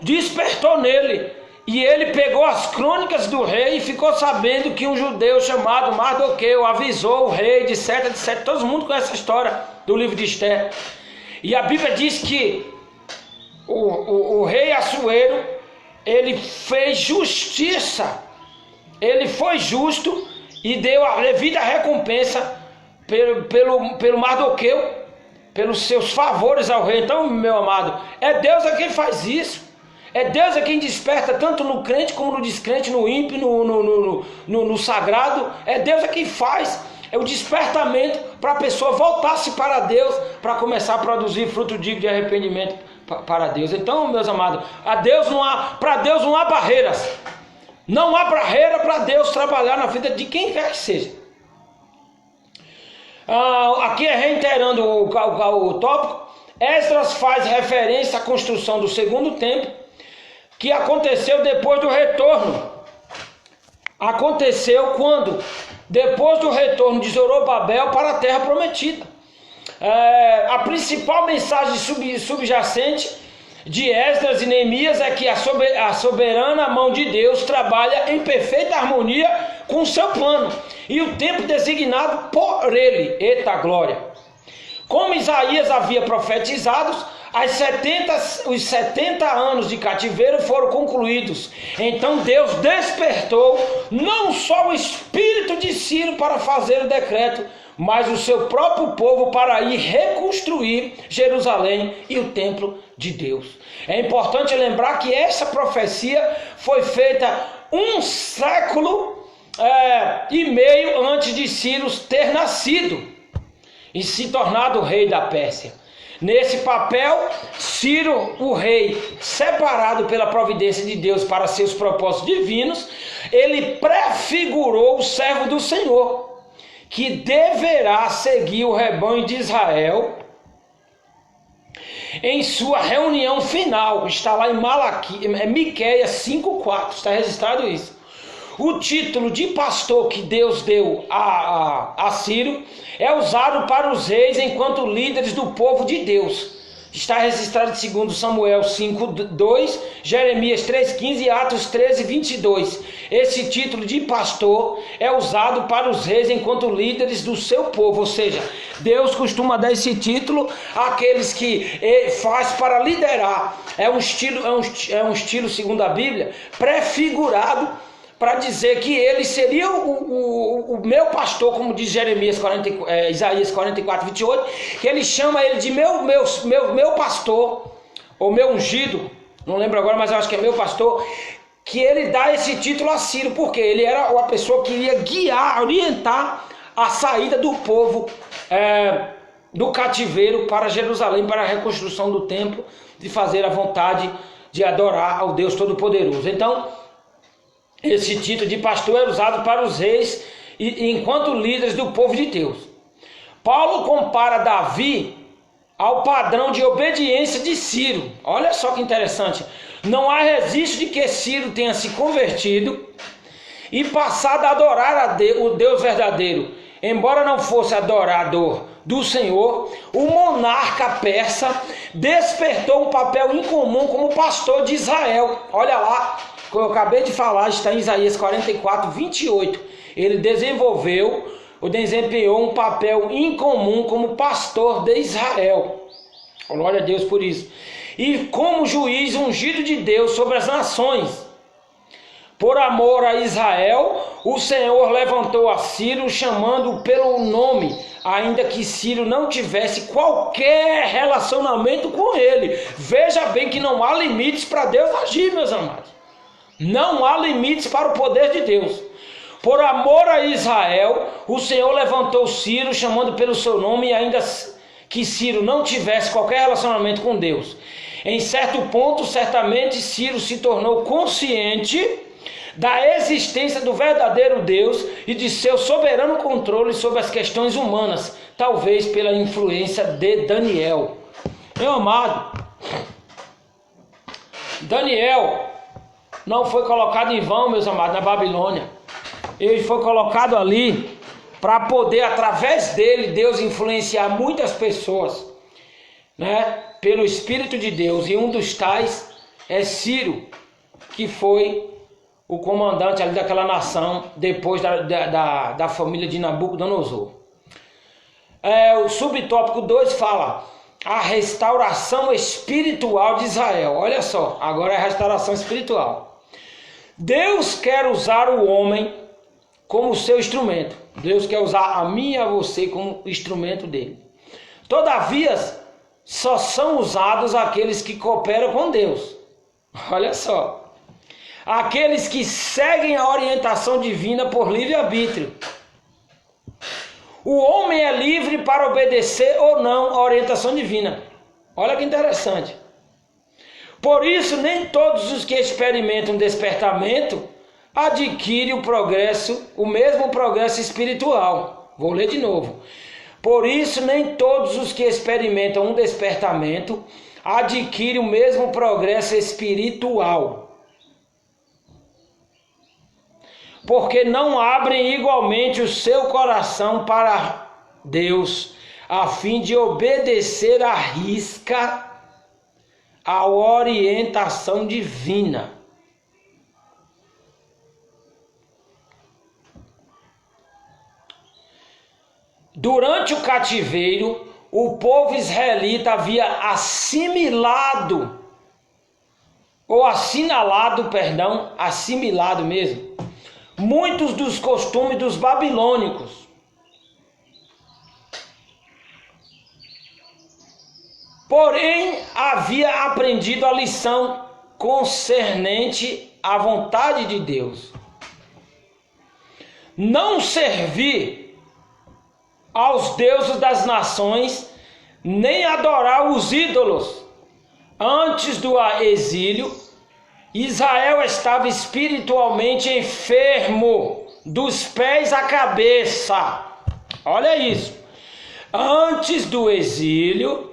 despertou nele, e ele pegou as crônicas do rei e ficou sabendo que um judeu chamado Mardoqueu avisou o rei de etc. Todo mundo conhece a história do livro de Esther. E a Bíblia diz que o rei Assuero, ele fez justiça, ele foi justo e deu a devida recompensa pelo Mardoqueu, pelos seus favores ao rei. Então, meu amado, é Deus a quem faz isso. É Deus a quem desperta tanto no crente como no descrente, no ímpio, no sagrado. É Deus a quem faz o despertamento para a pessoa voltar-se para Deus, para começar a produzir fruto digno de arrependimento para Deus. Então, meus amados, para Deus não há barreiras. Não há barreira para Deus trabalhar na vida de quem quer que seja. Aqui reiterando o tópico, Esdras faz referência à construção do segundo templo, que aconteceu depois do retorno. Aconteceu quando? Depois do retorno de Zorobabel para a terra prometida. A principal mensagem subjacente de Esdras e Neemias é que a soberana mão de Deus trabalha em perfeita harmonia com o seu plano e o tempo designado por ele. Eita glória! Como Isaías havia profetizado, os 70 anos de cativeiro foram concluídos. Então Deus despertou não só o espírito de Ciro para fazer o decreto, mas o seu próprio povo para ir reconstruir Jerusalém e o templo de Deus. É importante lembrar que essa profecia foi feita 1 século e meio antes de Ciro ter nascido e se tornado rei da Pérsia. Nesse papel, Ciro, o rei, separado pela providência de Deus para seus propósitos divinos, ele prefigurou o servo do Senhor, que deverá seguir o rebanho de Israel em sua reunião final. Está lá em Miqueias 5:4, está registrado isso. O título de pastor que Deus deu a Ciro é usado para os reis enquanto líderes do povo de Deus. Está registrado em 2 Samuel 5:2, Jeremias 3:15 e Atos 13:22. Esse título de pastor é usado para os reis enquanto líderes do seu povo, ou seja, Deus costuma dar esse título àqueles que faz para liderar. É um estilo, segundo a Bíblia, prefigurado para dizer que ele seria o meu pastor, como diz Isaías 44:28, que ele chama ele de meu pastor, ou meu ungido, não lembro agora, mas eu acho que é meu pastor, que ele dá esse título a Ciro, porque ele era uma pessoa que iria guiar, orientar a saída do povo do cativeiro para Jerusalém, para a reconstrução do templo, de fazer a vontade de adorar ao Deus Todo-Poderoso. Então, esse título de pastor é usado para os reis enquanto líderes do povo de Deus. Paulo compara Davi ao padrão de obediência de Ciro. Olha só que interessante. Não há registro de que Ciro tenha se convertido e passado a adorar o Deus verdadeiro. Embora não fosse adorador do Senhor, o monarca persa despertou um papel incomum como pastor de Israel. Olha lá, como eu acabei de falar, está em Isaías 44, 28. Ele desempenhou um papel incomum como pastor de Israel. Glória a Deus por isso. E como juiz ungido de Deus sobre as nações. Por amor a Israel, o Senhor levantou a Ciro, chamando-o pelo nome, ainda que Ciro não tivesse qualquer relacionamento com ele. Veja bem que não há limites para Deus agir, meus amados. Não há limites para o poder de Deus. Por amor a Israel, o Senhor levantou Ciro, chamando pelo seu nome, ainda que Ciro não tivesse qualquer relacionamento com Deus. Em certo ponto, certamente, Ciro se tornou consciente da existência do verdadeiro Deus e de seu soberano controle sobre as questões humanas, talvez pela influência de Daniel. Meu amado, Daniel não foi colocado em vão, meus amados, na Babilônia. Ele foi colocado ali para poder, através dele, Deus influenciar muitas pessoas, né, pelo Espírito de Deus. E um dos tais é Ciro, que foi o comandante ali daquela nação, depois da família de Nabucodonosor. O subtópico 2 fala a restauração espiritual de Israel. Olha só, agora é a restauração espiritual. Deus quer usar o homem como seu instrumento. Deus quer usar a mim e a você como instrumento dele. Todavia, só são usados aqueles que cooperam com Deus. Olha só. Aqueles que seguem a orientação divina por livre-arbítrio. O homem é livre para obedecer ou não a orientação divina. Olha que interessante. Por isso, nem todos os que experimentam despertamento adquirem o mesmo progresso espiritual. Vou ler de novo. Por isso, nem todos os que experimentam um despertamento adquirem o mesmo progresso espiritual. Porque não abrem igualmente o seu coração para Deus, a fim de obedecer à risca a orientação divina. Durante o cativeiro, o povo israelita havia assimilado mesmo, muitos dos costumes dos babilônicos. Porém, havia aprendido a lição concernente à vontade de Deus. Não servir aos deuses das nações, nem adorar os ídolos. Antes do exílio, Israel estava espiritualmente enfermo, dos pés à cabeça. Olha isso. Antes do exílio,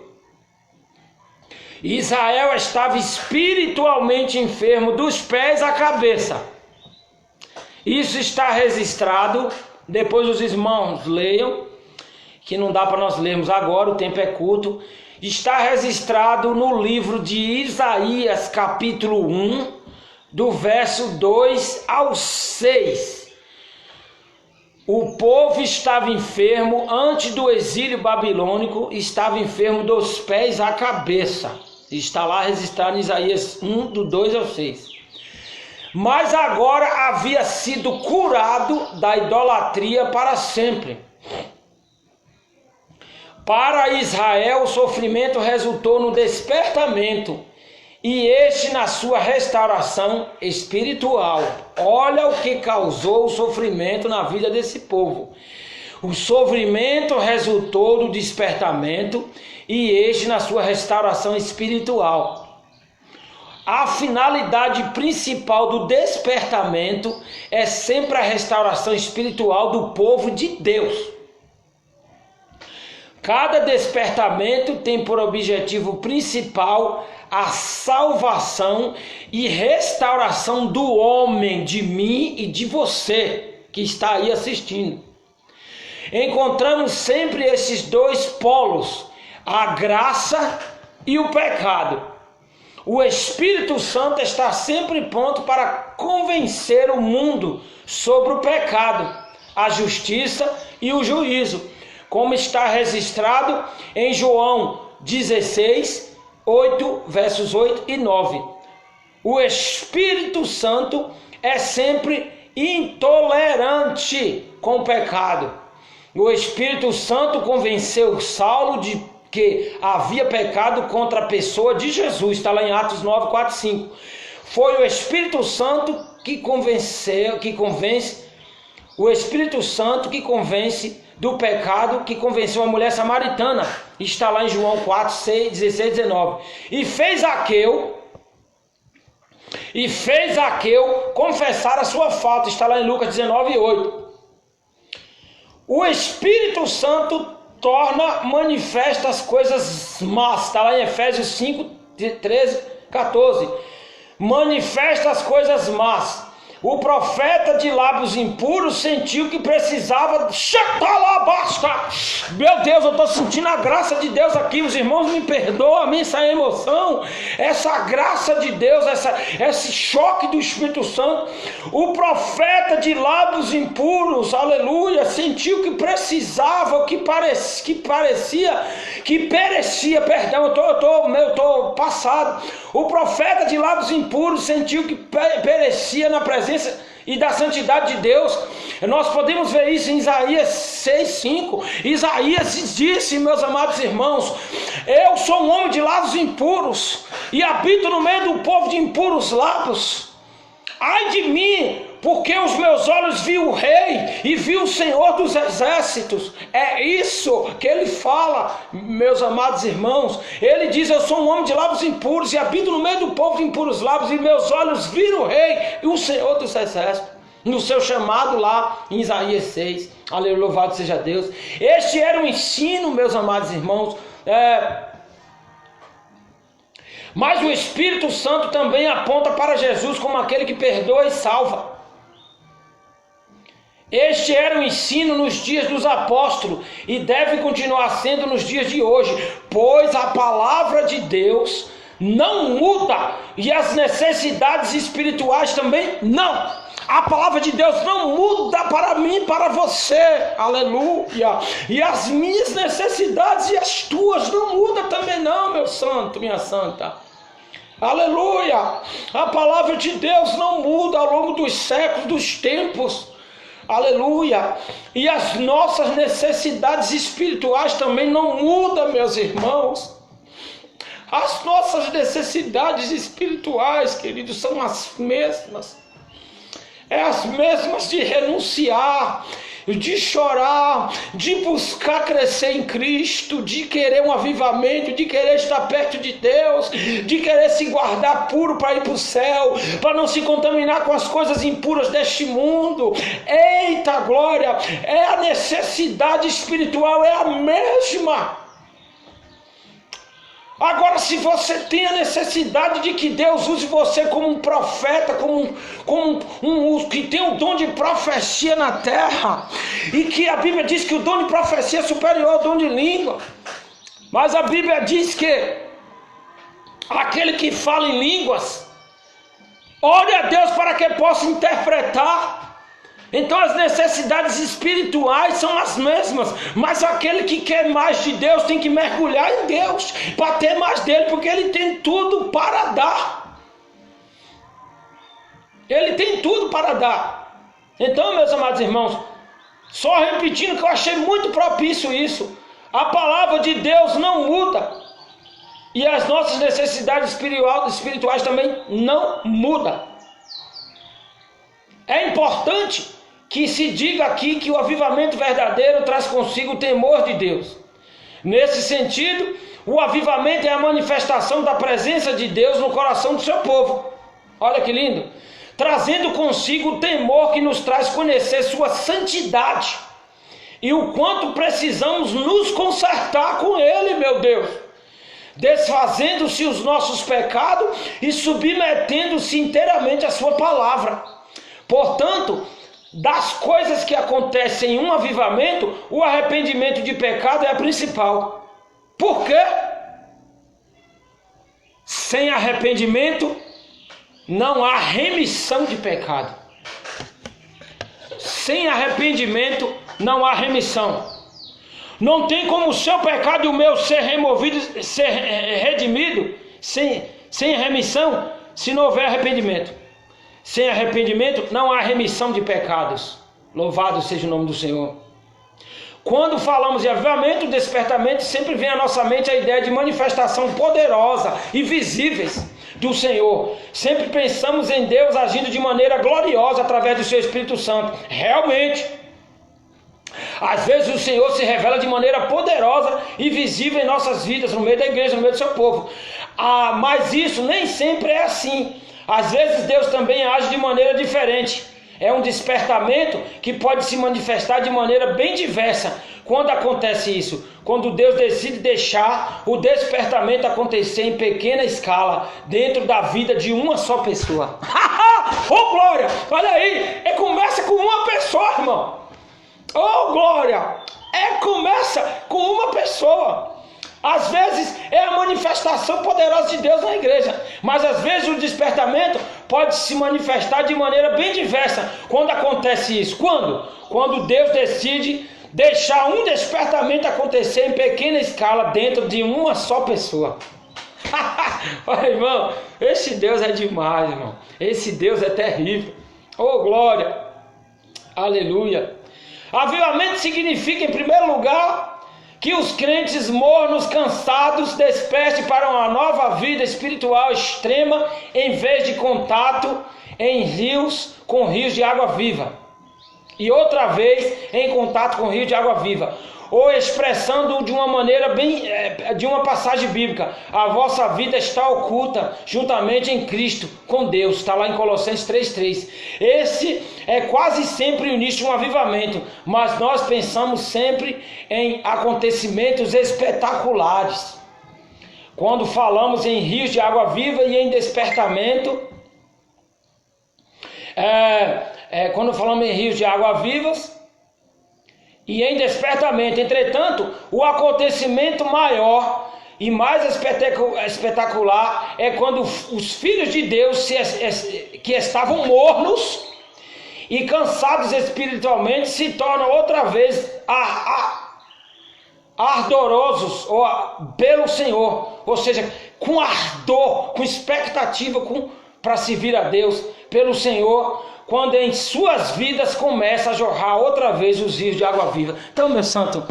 Israel estava espiritualmente enfermo, dos pés à cabeça. Isso está registrado, depois os irmãos leiam, que não dá para nós lermos agora, o tempo é curto. Está registrado no livro de Isaías, capítulo 1, do verso 2 ao 6. O povo estava enfermo antes do exílio babilônico, estava enfermo dos pés à cabeça. Está lá registrado em Isaías 1, do 2 ao 6. Mas agora havia sido curado da idolatria para sempre. Para Israel, o sofrimento resultou no despertamento e este na sua restauração espiritual. Olha o que causou o sofrimento na vida desse povo. O sofrimento resultou do despertamento e este na sua restauração espiritual. A finalidade principal do despertamento é sempre a restauração espiritual do povo de Deus. Cada despertamento tem por objetivo principal a salvação e restauração do homem, de mim e de você que está aí assistindo. Encontramos sempre esses dois polos, a graça e o pecado. O Espírito Santo está sempre pronto para convencer o mundo sobre o pecado, a justiça e o juízo, como está registrado em João 16, 8, versos 8 e 9. O Espírito Santo é sempre intolerante com o pecado. O Espírito Santo convenceu Saulo de que havia pecado contra a pessoa de Jesus. Está lá em Atos 9, 4 e 5. Foi o Espírito Santo que convence o Espírito Santo que convence do pecado, que convenceu a mulher samaritana. Está lá em João 4, 6, 16, 19. E fez Zaqueu confessar a sua falta. Está lá em Lucas 19, 8. O Espírito Santo torna manifesta as coisas más. Está lá em Efésios 5, 13, 14. Manifesta as coisas más. O profeta de lábios impuros sentiu que precisava... Meu Deus, eu estou sentindo a graça de Deus aqui. Os irmãos me perdoam a mim essa emoção, essa graça de Deus, esse choque do Espírito Santo. O profeta de lábios impuros, aleluia, sentiu que precisava, que parecia que perecia. Perdão, eu estou passado. O profeta de lábios impuros sentiu que perecia na presença e da santidade de Deus. Nós podemos ver isso em Isaías 6:5. Isaías disse, meus amados irmãos: eu sou um homem de lábios impuros e habito no meio do povo de impuros lábios. Ai de mim, porque os meus olhos viu o rei e viu o Senhor dos exércitos. É isso que ele fala, meus amados irmãos. Ele diz: eu sou um homem de lábios impuros e habito no meio do povo de impuros lábios, e meus olhos viram o rei e o Senhor dos exércitos. No seu chamado lá em Isaías 6. Aleluia, louvado seja Deus. Este era o ensino, meus amados irmãos. Mas o Espírito Santo também aponta para Jesus como aquele que perdoa e salva. Este era o ensino nos dias dos apóstolos e deve continuar sendo nos dias de hoje, pois a palavra de Deus não muda e as necessidades espirituais também não. A palavra de Deus não muda para mim, para você, aleluia. E as minhas necessidades e as tuas não mudam também não, meu santo, minha santa. Aleluia. A palavra de Deus não muda ao longo dos séculos, dos tempos. Aleluia. E as nossas necessidades espirituais também não mudam, meus irmãos. As nossas necessidades espirituais, queridos, são as mesmas. É as mesmas de renunciar, de chorar, de buscar crescer em Cristo, de querer um avivamento, de querer estar perto de Deus, de querer se guardar puro para ir para o céu, para não se contaminar com as coisas impuras deste mundo. Eita glória! É a necessidade espiritual, é a mesma. Agora, se você tem a necessidade de que Deus use você como um profeta, como um que tem o dom de profecia na terra, e que a Bíblia diz que o dom de profecia é superior ao dom de língua, mas a Bíblia diz que aquele que fala em línguas, ore a Deus para que possa interpretar. Então as necessidades espirituais são as mesmas, mas aquele que quer mais de Deus tem que mergulhar em Deus para ter mais dele, porque ele tem tudo para dar. Ele tem tudo para dar. Então, meus amados irmãos, só repetindo que eu achei muito propício isso, a palavra de Deus não muda e as nossas necessidades espirituais também não mudam. É importante que se diga aqui que o avivamento verdadeiro traz consigo o temor de Deus. Nesse sentido, o avivamento é a manifestação da presença de Deus no coração do seu povo. Olha que lindo! Trazendo consigo o temor que nos traz conhecer sua santidade. e o quanto precisamos nos consertar com Ele, meu Deus, desfazendo-se os nossos pecados e submetendo-se inteiramente à sua palavra. Portanto, das coisas que acontecem em um avivamento, o arrependimento de pecado é a principal. Por quê? Sem arrependimento não há remissão de pecado. Sem arrependimento não há remissão. Não tem como o seu pecado e o meu ser removido, ser redimido sem remissão, se não houver arrependimento. Sem arrependimento não há remissão de pecados. Louvado seja o nome do Senhor. Quando falamos de avivamento, despertamento, sempre vem à nossa mente a ideia de manifestação poderosa e visíveis do Senhor. Sempre pensamos em Deus agindo de maneira gloriosa através do seu Espírito Santo. Realmente, às vezes o Senhor se revela de maneira poderosa e visível em nossas vidas, no meio da igreja, no meio do seu povo. Mas isso nem sempre é assim. Às vezes Deus também age de maneira diferente. É um despertamento que pode se manifestar de maneira bem diversa. Quando acontece isso? Quando Deus decide deixar o despertamento acontecer em pequena escala, dentro da vida de uma só pessoa. Oh glória! Olha aí! Começa com uma pessoa, irmão. Oh glória! Começa com uma pessoa. Às vezes é a manifestação poderosa de Deus na igreja, mas às vezes o despertamento pode se manifestar de maneira bem diversa. Quando acontece isso? Quando Deus decide deixar um despertamento acontecer em pequena escala dentro de uma só pessoa. Olha, irmão, esse Deus é demais, irmão. Esse Deus é terrível. Oh glória! Aleluia! Avivamento significa, em primeiro lugar, que os crentes mornos, cansados, despertem para uma nova vida espiritual extrema, em vez de contato em rios, com rios de água viva. E outra vez em contato com rios de água viva. Ou expressando de uma maneira de uma passagem bíblica: a vossa vida está oculta juntamente em Cristo, com Deus. Está lá em Colossenses 3,3. Esse é quase sempre o início de um avivamento, mas nós pensamos sempre em acontecimentos espetaculares. Quando falamos em rios de água viva e em despertamento, quando falamos em rios de água vivas e em despertamento, entretanto, o acontecimento maior e mais espetacular é quando os filhos de Deus que estavam mornos e cansados espiritualmente se tornam outra vez ardorosos pelo Senhor, ou seja, com ardor, com expectativa para servir a Deus, pelo Senhor, quando em suas vidas começa a jorrar outra vez os rios de água viva. Então, meu santo,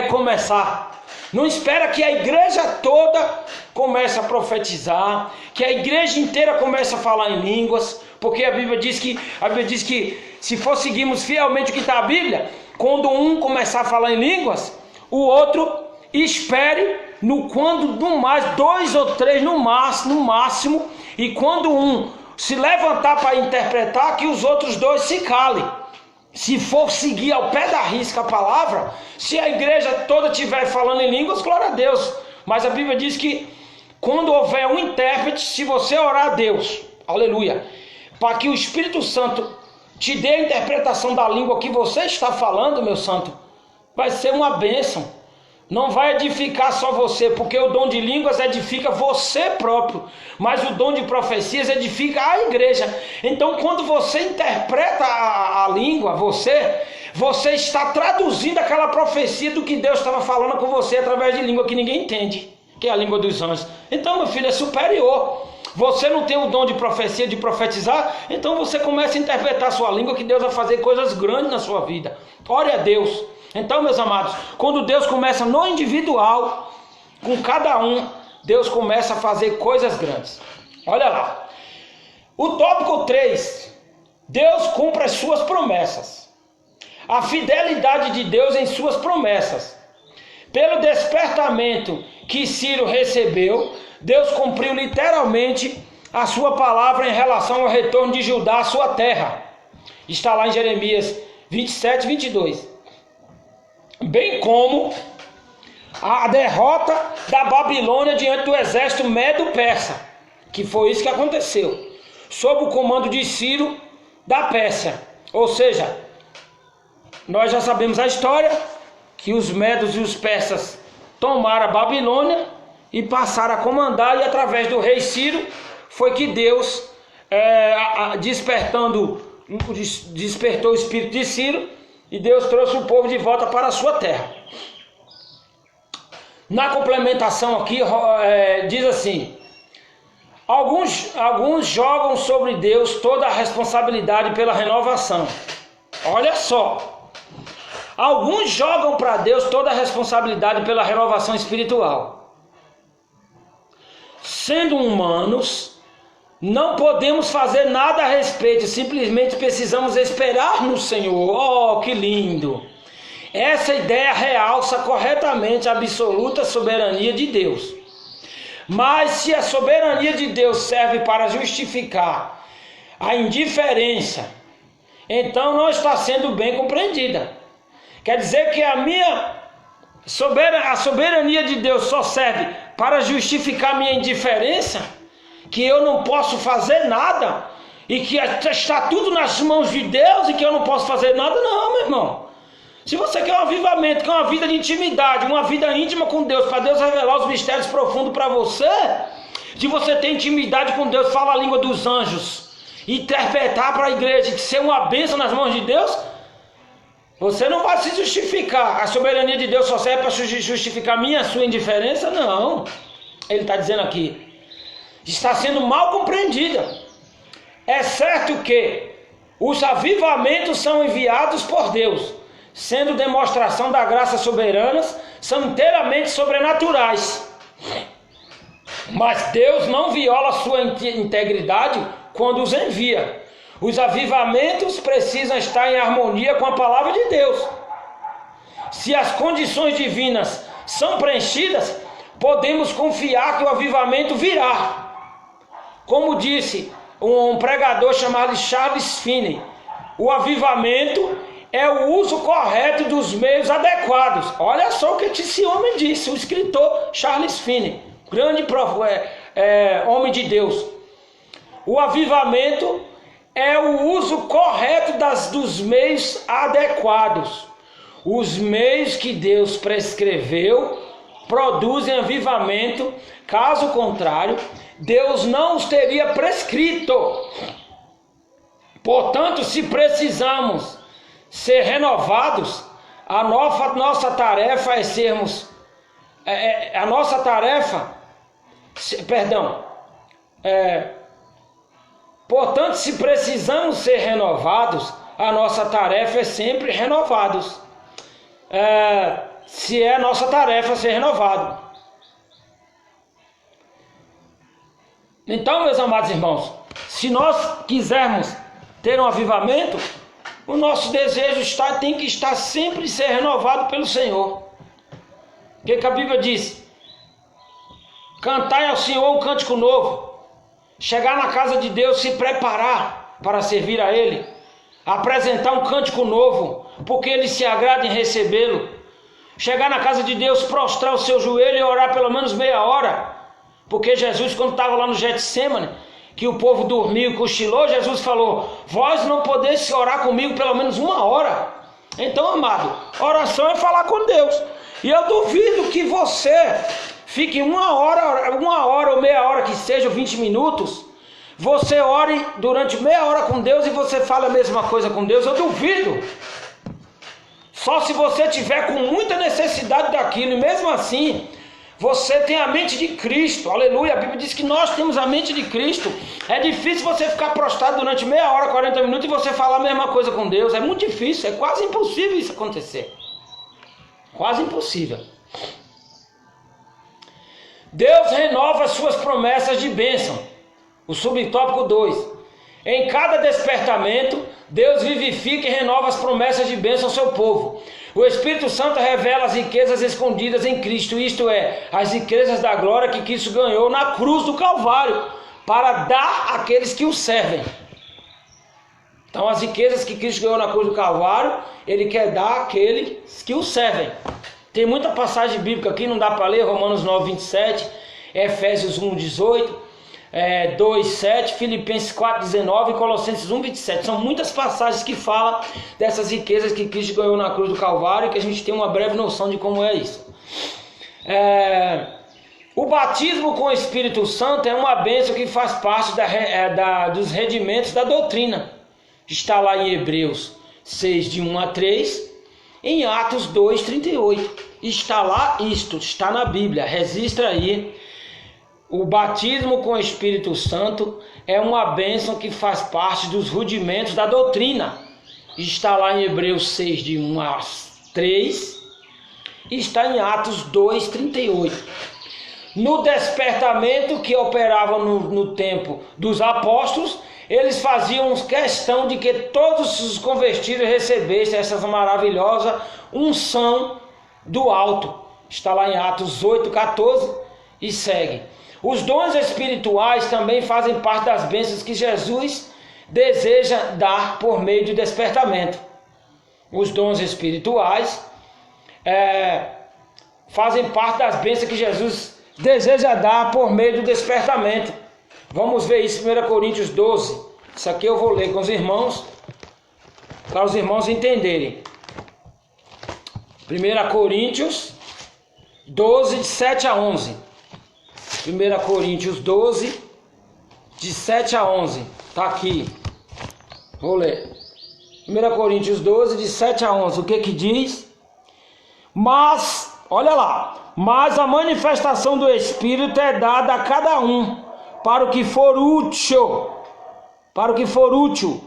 começar. Não espera que a igreja toda comece a profetizar, que a igreja inteira comece a falar em línguas, porque a Bíblia diz que se for seguirmos fielmente o que está na Bíblia, quando um começar a falar em línguas, o outro espere quando no mais 2 ou 3 no máximo, e quando um se levantar para interpretar, que os outros 2 se calem. Se for seguir ao pé da risca a palavra, se a igreja toda estiver falando em línguas, glória a Deus. Mas a Bíblia diz que quando houver um intérprete, se você orar a Deus, aleluia, para que o Espírito Santo te dê a interpretação da língua que você está falando, meu santo, vai ser uma bênção. Não vai edificar só você, porque o dom de línguas edifica você próprio, mas o dom de profecias edifica a igreja. Então, quando você interpreta a língua, você está traduzindo aquela profecia do que Deus estava falando com você através de língua que ninguém entende, que é a língua dos anjos. Então, meu filho, é superior. Você não tem o dom de profecia, de profetizar, então você começa a interpretar a sua língua, que Deus vai fazer coisas grandes na sua vida. Ore a Deus. Então, meus amados, quando Deus começa no individual, com cada um, Deus começa a fazer coisas grandes. Olha lá. O tópico 3. Deus cumpre as suas promessas. A fidelidade de Deus em suas promessas. Pelo despertamento que Ciro recebeu, Deus cumpriu literalmente a sua palavra em relação ao retorno de Judá à sua terra. Está lá em Jeremias 27, 22. bem como a derrota da Babilônia diante do exército medo-persa, que foi isso que aconteceu, sob o comando de Ciro da Pérsia. Ou seja, nós já sabemos a história, que os medos e os persas tomaram a Babilônia e passaram a comandar, e através do rei Ciro foi que Deus, despertou o espírito de Ciro, e Deus trouxe o povo de volta para a sua terra. Na complementação aqui, diz assim: alguns jogam sobre Deus toda a responsabilidade pela renovação. Olha só, alguns jogam para Deus toda a responsabilidade pela renovação espiritual. Sendo humanos, não podemos fazer nada a respeito, simplesmente precisamos esperar no Senhor. Oh, que lindo! Essa ideia realça corretamente a absoluta soberania de Deus. Mas se a soberania de Deus serve para justificar a indiferença, então não está sendo bem compreendida. Quer dizer que a soberania de Deus só serve para justificar minha indiferença, que eu não posso fazer nada, e que está tudo nas mãos de Deus e que eu não posso fazer nada? Não, meu irmão. Se você quer um avivamento, quer uma vida de intimidade, uma vida íntima com Deus, para Deus revelar os mistérios profundos para você, se você tem intimidade com Deus, fala a língua dos anjos, interpretar para a igreja, ser uma bênção nas mãos de Deus, você não vai se justificar. A soberania de Deus só serve para justificar minha, sua indiferença? Não. Ele está dizendo aqui, está sendo mal compreendida. É certo que os avivamentos são enviados por Deus, sendo demonstração da graça soberana, são inteiramente sobrenaturais. Mas Deus não viola sua integridade quando os envia. Os avivamentos precisam estar em harmonia com a palavra de Deus. Se as condições divinas são preenchidas, podemos confiar que o avivamento virá. Como disse um pregador chamado Charles Finney, o avivamento é o uso correto dos meios adequados. Olha só o que esse homem disse, o escritor Charles Finney, grande homem de Deus. O avivamento é o uso correto dos meios adequados. Os meios que Deus prescreveu produzem avivamento, caso contrário, Deus não os teria prescrito. Portanto, se precisamos ser renovados, a nossa tarefa é sermos, portanto, se precisamos ser renovados, a nossa tarefa é sempre renovados. Se é nossa tarefa ser renovado. Então, meus amados irmãos, se nós quisermos ter um avivamento, o nosso desejo tem que estar sempre ser renovado pelo Senhor. O que a Bíblia diz? Cantai ao Senhor um cântico novo. Chegar na casa de Deus, se preparar para servir a Ele. Apresentar um cântico novo, porque Ele se agrada em recebê-lo. Chegar na casa de Deus, prostrar o seu joelho e orar pelo menos meia hora. Porque Jesus, quando estava lá no Getsêmani, que o povo dormiu e cochilou, Jesus falou: vós não podeis orar comigo pelo menos uma hora. Então, amado, oração é falar com Deus. E eu duvido que você fique uma hora ou meia hora, que seja 20 minutos, você ore durante meia hora com Deus e você fala a mesma coisa com Deus. Eu duvido. Só se você tiver com muita necessidade daquilo, e mesmo assim você tem a mente de Cristo, aleluia. A Bíblia diz que nós temos a mente de Cristo. É difícil você ficar prostrado durante meia hora, 40 minutos e você falar a mesma coisa com Deus. É muito difícil, é quase impossível isso acontecer. Quase impossível. Deus renova as suas promessas de bênção. O subtópico 2. Em cada despertamento, Deus vivifica e renova as promessas de bênção ao seu povo. O Espírito Santo revela as riquezas escondidas em Cristo, isto é, as riquezas da glória que Cristo ganhou na cruz do Calvário, para dar àqueles que o servem. Então as riquezas que Cristo ganhou na cruz do Calvário, Ele quer dar àqueles que o servem. Tem muita passagem bíblica aqui, não dá para ler, Romanos 9, 27, Efésios 1, 18, 2, 7, Filipenses 4, 19 e Colossenses 1, 27. São muitas passagens que falam dessas riquezas que Cristo ganhou na cruz do Calvário, que a gente tem uma breve noção de como é isso. O batismo com o Espírito Santo é uma bênção que faz parte dos redimentos da doutrina. Está lá em Hebreus 6, de 1 a 3, em Atos 2, 38. Está lá isto, está na Bíblia, registra aí. O batismo com o Espírito Santo é uma bênção que faz parte dos rudimentos da doutrina. Está lá em Hebreus 6, de 1 a 3, e está em Atos 2, 38. No despertamento que operava no tempo dos apóstolos, eles faziam questão de que todos os convertidos recebessem essa maravilhosa unção do alto. Está lá em Atos 8, 14 e segue. Os dons espirituais também fazem parte das bênçãos que Jesus deseja dar por meio do despertamento. Os dons espirituais fazem parte das bênçãos que Jesus deseja dar por meio do despertamento. Vamos ver isso em 1 Coríntios 12. Isso aqui eu vou ler com os irmãos, para os irmãos entenderem. 1 Coríntios 12, de 7 a 11. 1 Coríntios 12, de 7 a 11. Está aqui. Vou ler. 1 Coríntios 12, de 7 a 11. O que que diz? Mas, olha lá. Mas a manifestação do Espírito é dada a cada um, para o que for útil. Para o que for útil.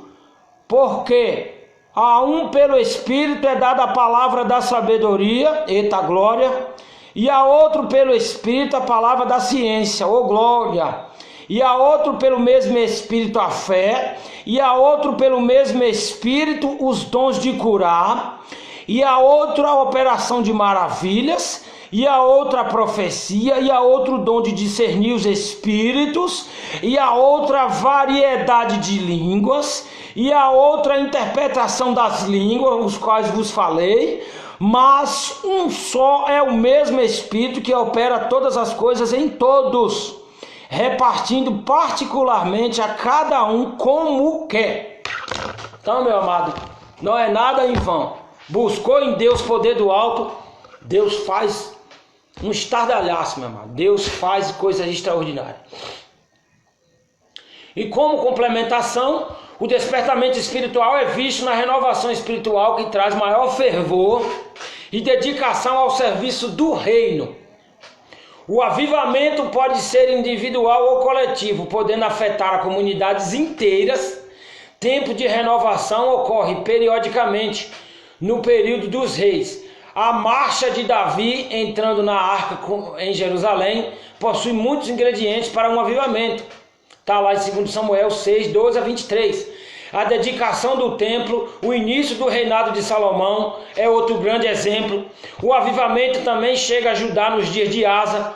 Porque a um pelo Espírito é dada a palavra da sabedoria, eita glória, e a outro pelo Espírito a palavra da ciência, ô glória, e a outro pelo mesmo Espírito a fé, e a outro pelo mesmo Espírito os dons de curar, e a outro a operação de maravilhas, e a outra a profecia, e a outro dom de discernir os espíritos, e a outra variedade de línguas, e a outra interpretação das línguas, os quais vos falei. Mas um só é o mesmo Espírito que opera todas as coisas em todos, repartindo particularmente a cada um como quer. Então, meu amado, não é nada em vão. Buscou em Deus poder do alto, Deus faz um estardalhaço, meu amado. Deus faz coisas extraordinárias. E como complementação, o despertamento espiritual é visto na renovação espiritual, que traz maior fervor e dedicação ao serviço do reino. O avivamento pode ser individual ou coletivo, podendo afetar comunidades inteiras. Tempo de renovação ocorre periodicamente no período dos reis. A marcha de Davi entrando na arca em Jerusalém possui muitos ingredientes para um avivamento. Está lá em 2 Samuel 6, 12 a 23. A dedicação do templo, o início do reinado de Salomão é outro grande exemplo. O avivamento também chega a Judá nos dias de Asa.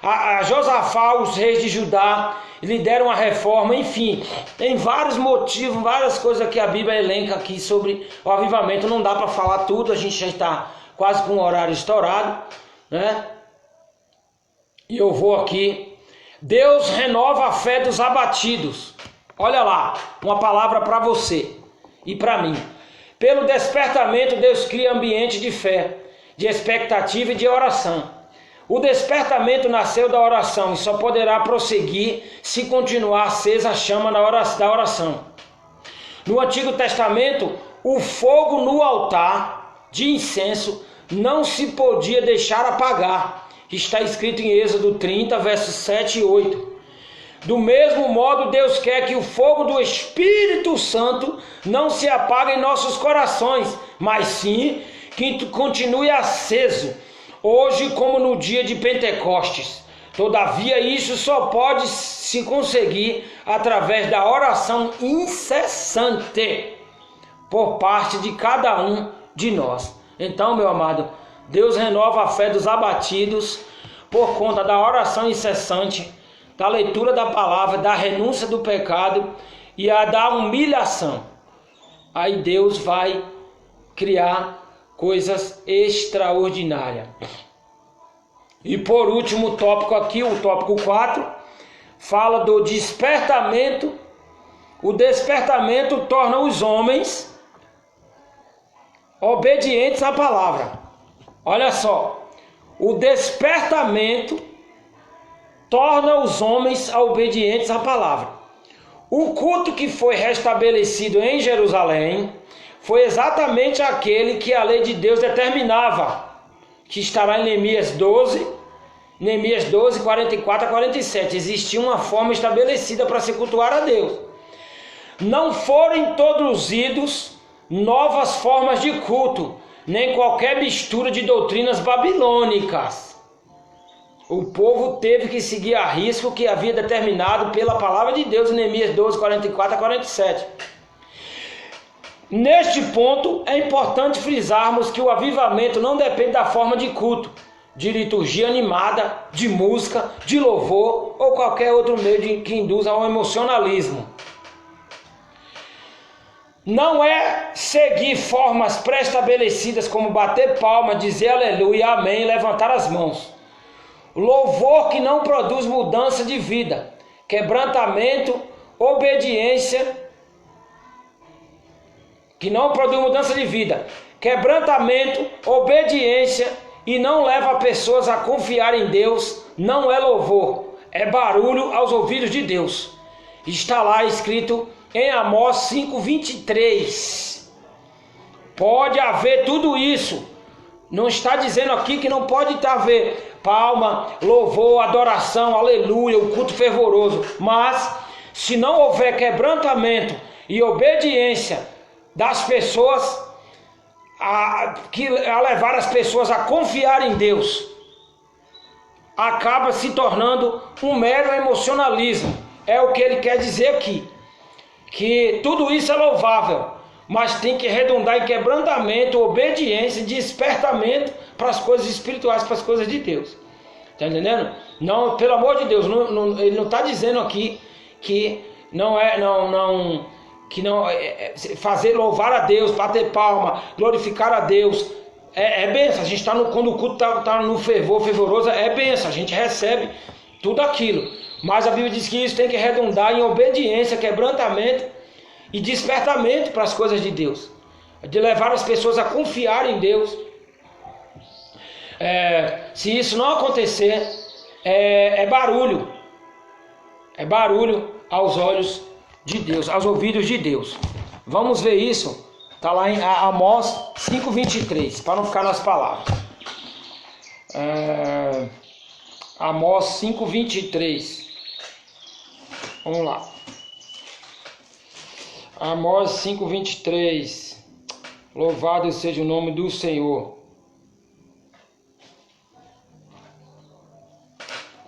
A Josafá, os reis de Judá, lideram a reforma. Enfim, tem vários motivos, várias coisas que a Bíblia elenca aqui sobre o avivamento. Não dá para falar tudo, a gente já está quase com o horário estourado, né? E eu vou aqui. Deus renova a fé dos abatidos. Olha lá, uma palavra para você e para mim. Pelo despertamento, Deus cria ambiente de fé, de expectativa e de oração. O despertamento nasceu da oração e só poderá prosseguir se continuar acesa a chama da oração. No Antigo Testamento, o fogo no altar de incenso não se podia deixar apagar. Está escrito em Êxodo 30, versos 7 e 8. Do mesmo modo, Deus quer que o fogo do Espírito Santo não se apague em nossos corações, mas sim que continue aceso, hoje como no dia de Pentecostes. Todavia, isso só pode se conseguir através da oração incessante por parte de cada um de nós. Então, meu amado, Deus renova a fé dos abatidos por conta da oração incessante, da leitura da palavra, da renúncia do pecado e a da humilhação. aí Deus vai criar coisas extraordinárias. E por último tópico aqui, o tópico 4, fala do despertamento. O despertamento torna os homens obedientes à palavra. Olha só, o despertamento torna os homens obedientes à palavra. O culto que foi restabelecido em Jerusalém foi exatamente aquele que a lei de Deus determinava, que estará em Neemias 12, 44 a 47. Existia uma forma estabelecida para se cultuar a Deus. Não foram introduzidos novas formas de culto, nem qualquer mistura de doutrinas babilônicas. O povo teve que seguir a risco o que havia determinado pela palavra de Deus em Neemias 12, 44 a 47. Neste ponto, é importante frisarmos que o avivamento não depende da forma de culto, de liturgia animada, de música, de louvor ou qualquer outro meio que induza ao emocionalismo. Não é seguir formas pré-estabelecidas como bater palma, dizer aleluia, amém, levantar as mãos. Louvor que não produz mudança de vida, quebrantamento, obediência, que não produz mudança de vida, quebrantamento, obediência e não leva pessoas a confiar em Deus, não é louvor, é barulho aos ouvidos de Deus. Está lá escrito em Amós 5:23. Pode haver tudo isso. Não está dizendo aqui que não pode haver palma, louvor, adoração, aleluia, o culto fervoroso. Mas se não houver quebrantamento e obediência das pessoas, a levar as pessoas a confiar em Deus, acaba se tornando um mero emocionalismo. É o que ele quer dizer aqui. Que tudo isso é louvável, mas tem que redundar em quebrantamento, obediência, despertamento para as coisas espirituais, para as coisas de Deus. Está entendendo? Não, pelo amor de Deus, ele não está dizendo aqui que fazer louvar a Deus, bater palma, glorificar a Deus. É benção. A gente está quando o culto está no fervor fervoroso, é benção. A gente recebe tudo aquilo. Mas a Bíblia diz que isso tem que redundar em obediência, quebrantamento e despertamento para as coisas de Deus. De levar as pessoas a confiar em Deus. Se isso não acontecer, é barulho. É barulho aos olhos de Deus, aos ouvidos de Deus. Vamos ver isso. Está lá em Amós 5:23, para não ficar nas palavras. Amós 5:23. Vamos lá. Amós 5:23. Louvado seja o nome do Senhor.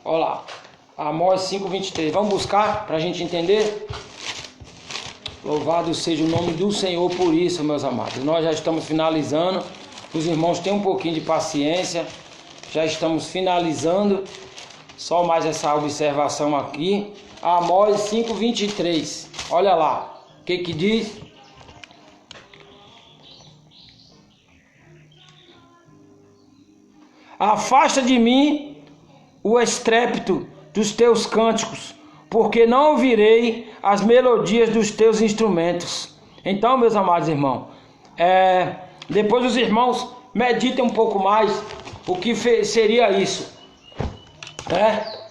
Olha lá. Amós 5:23. Vamos buscar para a gente entender? Louvado seja o nome do Senhor por isso, meus amados. Nós já estamos finalizando. Os irmãos têm um pouquinho de paciência. Já estamos finalizando. Só mais essa observação aqui. Amós 5:23. Olha lá. O que diz? Afasta de mim o estrépito dos teus cânticos, porque não ouvirei as melodias dos teus instrumentos. Então, meus amados irmãos, depois os irmãos meditem um pouco mais o que seria isso,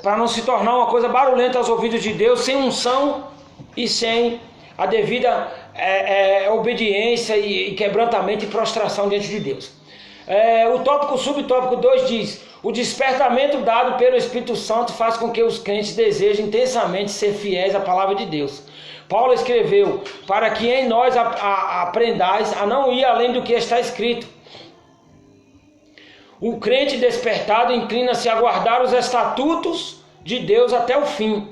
para não se tornar uma coisa barulhenta aos ouvidos de Deus, sem unção e sem a devida obediência e quebrantamento e prostração diante de Deus. O subtópico 2 diz: o despertamento dado pelo Espírito Santo faz com que os crentes desejem intensamente ser fiéis à palavra de Deus. Paulo escreveu: para que em nós aprendais a não ir além do que está escrito. O crente despertado inclina-se a guardar os estatutos de Deus até o fim.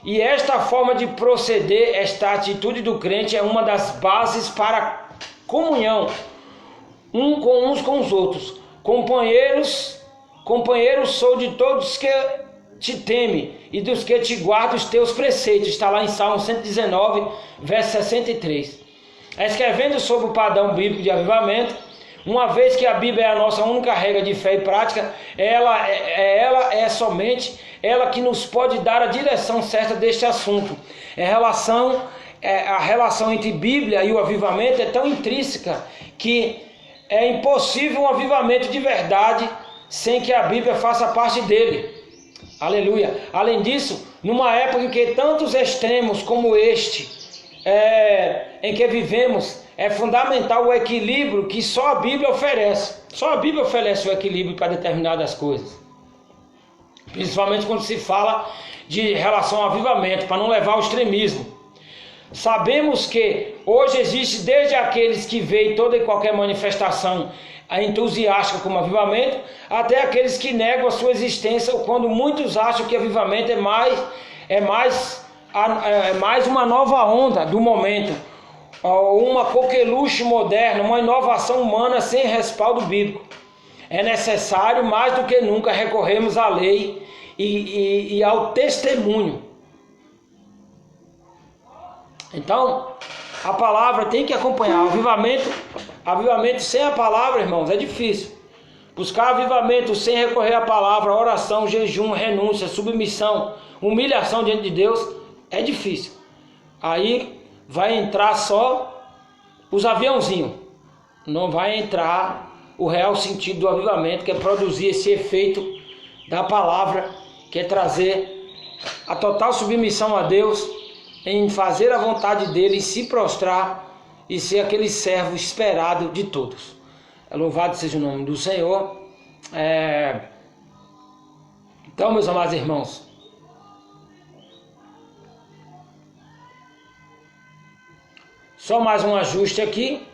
E esta forma de proceder, esta atitude do crente é uma das bases para a comunhão uns com os outros. Companheiros sou de todos que te temem e dos que te guardam os teus preceitos. Está lá em Salmo 119, verso 63. escrevendo sobre o padrão bíblico de avivamento, uma vez que a Bíblia é a nossa única regra de fé e prática, ela é somente ela que nos pode dar a direção certa deste assunto. A relação entre Bíblia e o avivamento é tão intrínseca que é impossível um avivamento de verdade sem que a Bíblia faça parte dele. Aleluia. Além disso, numa época em que tantos extremos como este em que vivemos, é fundamental o equilíbrio que só a Bíblia oferece. Só a Bíblia oferece o equilíbrio para determinadas coisas. Principalmente quando se fala de relação ao avivamento, para não levar ao extremismo. Sabemos que hoje existe desde aqueles que veem toda e qualquer manifestação entusiástica como avivamento, até aqueles que negam a sua existência, quando muitos acham que avivamento é mais uma nova onda do momento, uma coqueluche moderna, uma inovação humana sem respaldo bíblico. É necessário mais do que nunca recorrermos à lei e ao testemunho. Então, a palavra tem que acompanhar. Avivamento sem a palavra, irmãos, é difícil. Buscar avivamento sem recorrer à palavra, oração, jejum, renúncia, submissão, humilhação diante de Deus, é difícil. Aí vai entrar só os aviãozinhos. Não vai entrar o real sentido do avivamento, que é produzir esse efeito da palavra, que é trazer a total submissão a Deus, em fazer a vontade dele, em se prostrar e ser aquele servo esperado de todos. Louvado seja o nome do Senhor. Então, meus amados irmãos, só mais um ajuste aqui.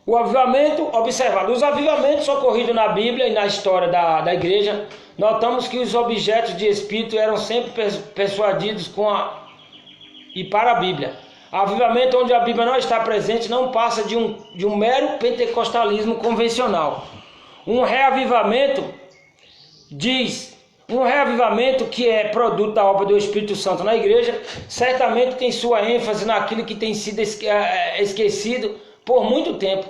O avivamento, observado, os avivamentos ocorridos na Bíblia e na história da igreja, notamos que os objetos de espírito eram sempre persuadidos e para a Bíblia. Avivamento onde a Bíblia não está presente não passa de um mero pentecostalismo convencional. Um reavivamento que é produto da obra do Espírito Santo na igreja, certamente tem sua ênfase naquilo que tem sido esquecido por muito tempo,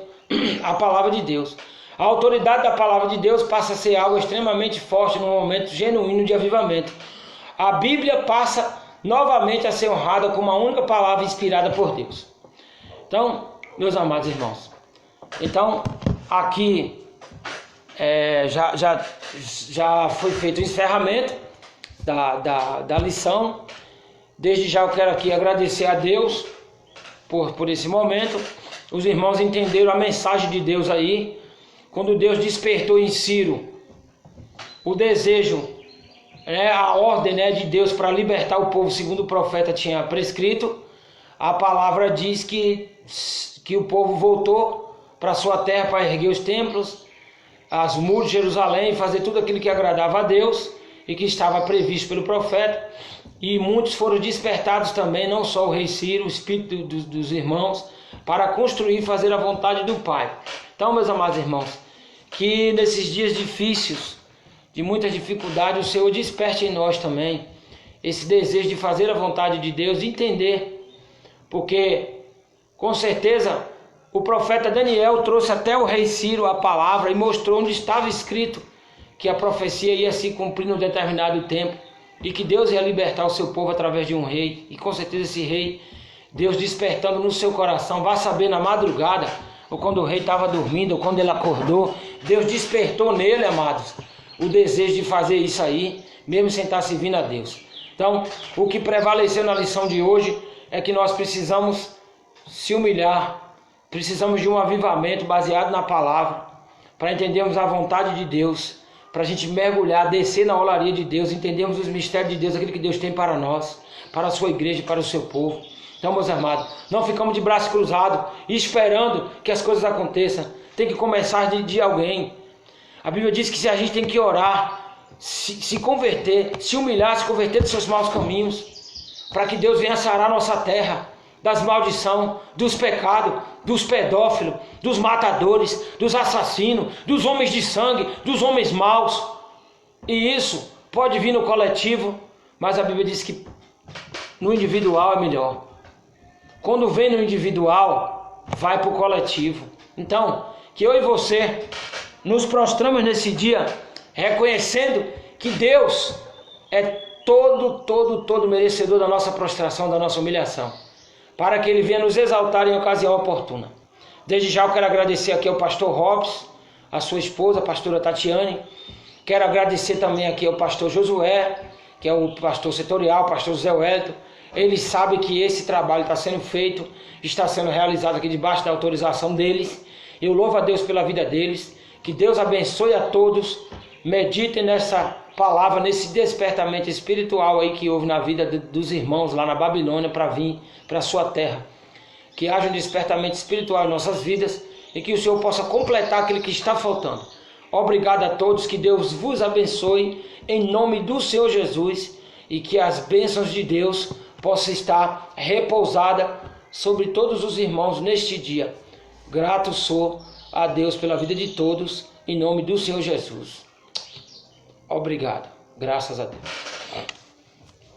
a palavra de Deus. A autoridade da palavra de Deus passa a ser algo extremamente forte no momento genuíno de avivamento. A Bíblia passa novamente a ser honrada como a única palavra inspirada por Deus. Então, meus amados irmãos, aqui já foi feito o encerramento da lição. Desde já eu quero aqui agradecer a Deus por esse momento. Os irmãos entenderam a mensagem de Deus aí, quando Deus despertou em Ciro o desejo, a ordem de Deus para libertar o povo, segundo o profeta tinha prescrito. A palavra diz que o povo voltou para sua terra para erguer os templos, as muros de Jerusalém, fazer tudo aquilo que agradava a Deus e que estava previsto pelo profeta. E muitos foram despertados também, não só o rei Ciro, o espírito dos irmãos, para construir e fazer a vontade do Pai. Então, meus amados irmãos, que nesses dias difíceis, de muita dificuldade, o Senhor desperte em nós também esse desejo de fazer a vontade de Deus, entender, porque com certeza o profeta Daniel trouxe até o rei Ciro a palavra e mostrou onde estava escrito que a profecia ia se cumprir num determinado tempo e que Deus ia libertar o seu povo através de um rei. E com certeza esse rei, Deus despertando no seu coração, vá saber na madrugada, ou quando o rei estava dormindo, ou quando ele acordou, Deus despertou nele, amados, o desejo de fazer isso aí, mesmo sem estar servindo a Deus. Então, o que prevaleceu na lição de hoje é que nós precisamos se humilhar, precisamos de um avivamento baseado na palavra, para entendermos a vontade de Deus, para a gente mergulhar, descer na olaria de Deus, entendermos os mistérios de Deus, aquilo que Deus tem para nós, para a sua igreja e para o seu povo. Então, meus amados, não ficamos de braço cruzado, esperando que as coisas aconteçam. Tem que começar de alguém. A Bíblia diz que a gente tem que orar, se converter, se humilhar, se converter dos seus maus caminhos, para que Deus venha sarar nossa terra das maldições, dos pecados, dos pedófilos, dos matadores, dos assassinos, dos homens de sangue, dos homens maus. E isso pode vir no coletivo, mas a Bíblia diz que no individual é melhor. Quando vem no individual, vai para o coletivo. Então, que eu e você nos prostramos nesse dia, reconhecendo que Deus é todo merecedor da nossa prostração, da nossa humilhação, para que Ele venha nos exaltar em ocasião oportuna. Desde já eu quero agradecer aqui ao pastor Robson, a sua esposa, a pastora Tatiane. Quero agradecer também aqui ao pastor Josué, que é o pastor setorial, o pastor Zé Wellington. Eles sabem que esse trabalho está sendo feito, está sendo realizado aqui debaixo da autorização deles. Eu louvo a Deus pela vida deles. Que Deus abençoe a todos. Meditem nessa palavra, nesse despertamento espiritual aí que houve na vida dos irmãos lá na Babilônia para vir para a sua terra. Que haja um despertamento espiritual em nossas vidas e que o Senhor possa completar aquilo que está faltando. Obrigado a todos, que Deus vos abençoe em nome do Senhor Jesus e que as bênçãos de Deus possam estar repousada sobre todos os irmãos neste dia. Grato sou a Deus pela vida de todos, em nome do Senhor Jesus. Obrigado. Graças a Deus.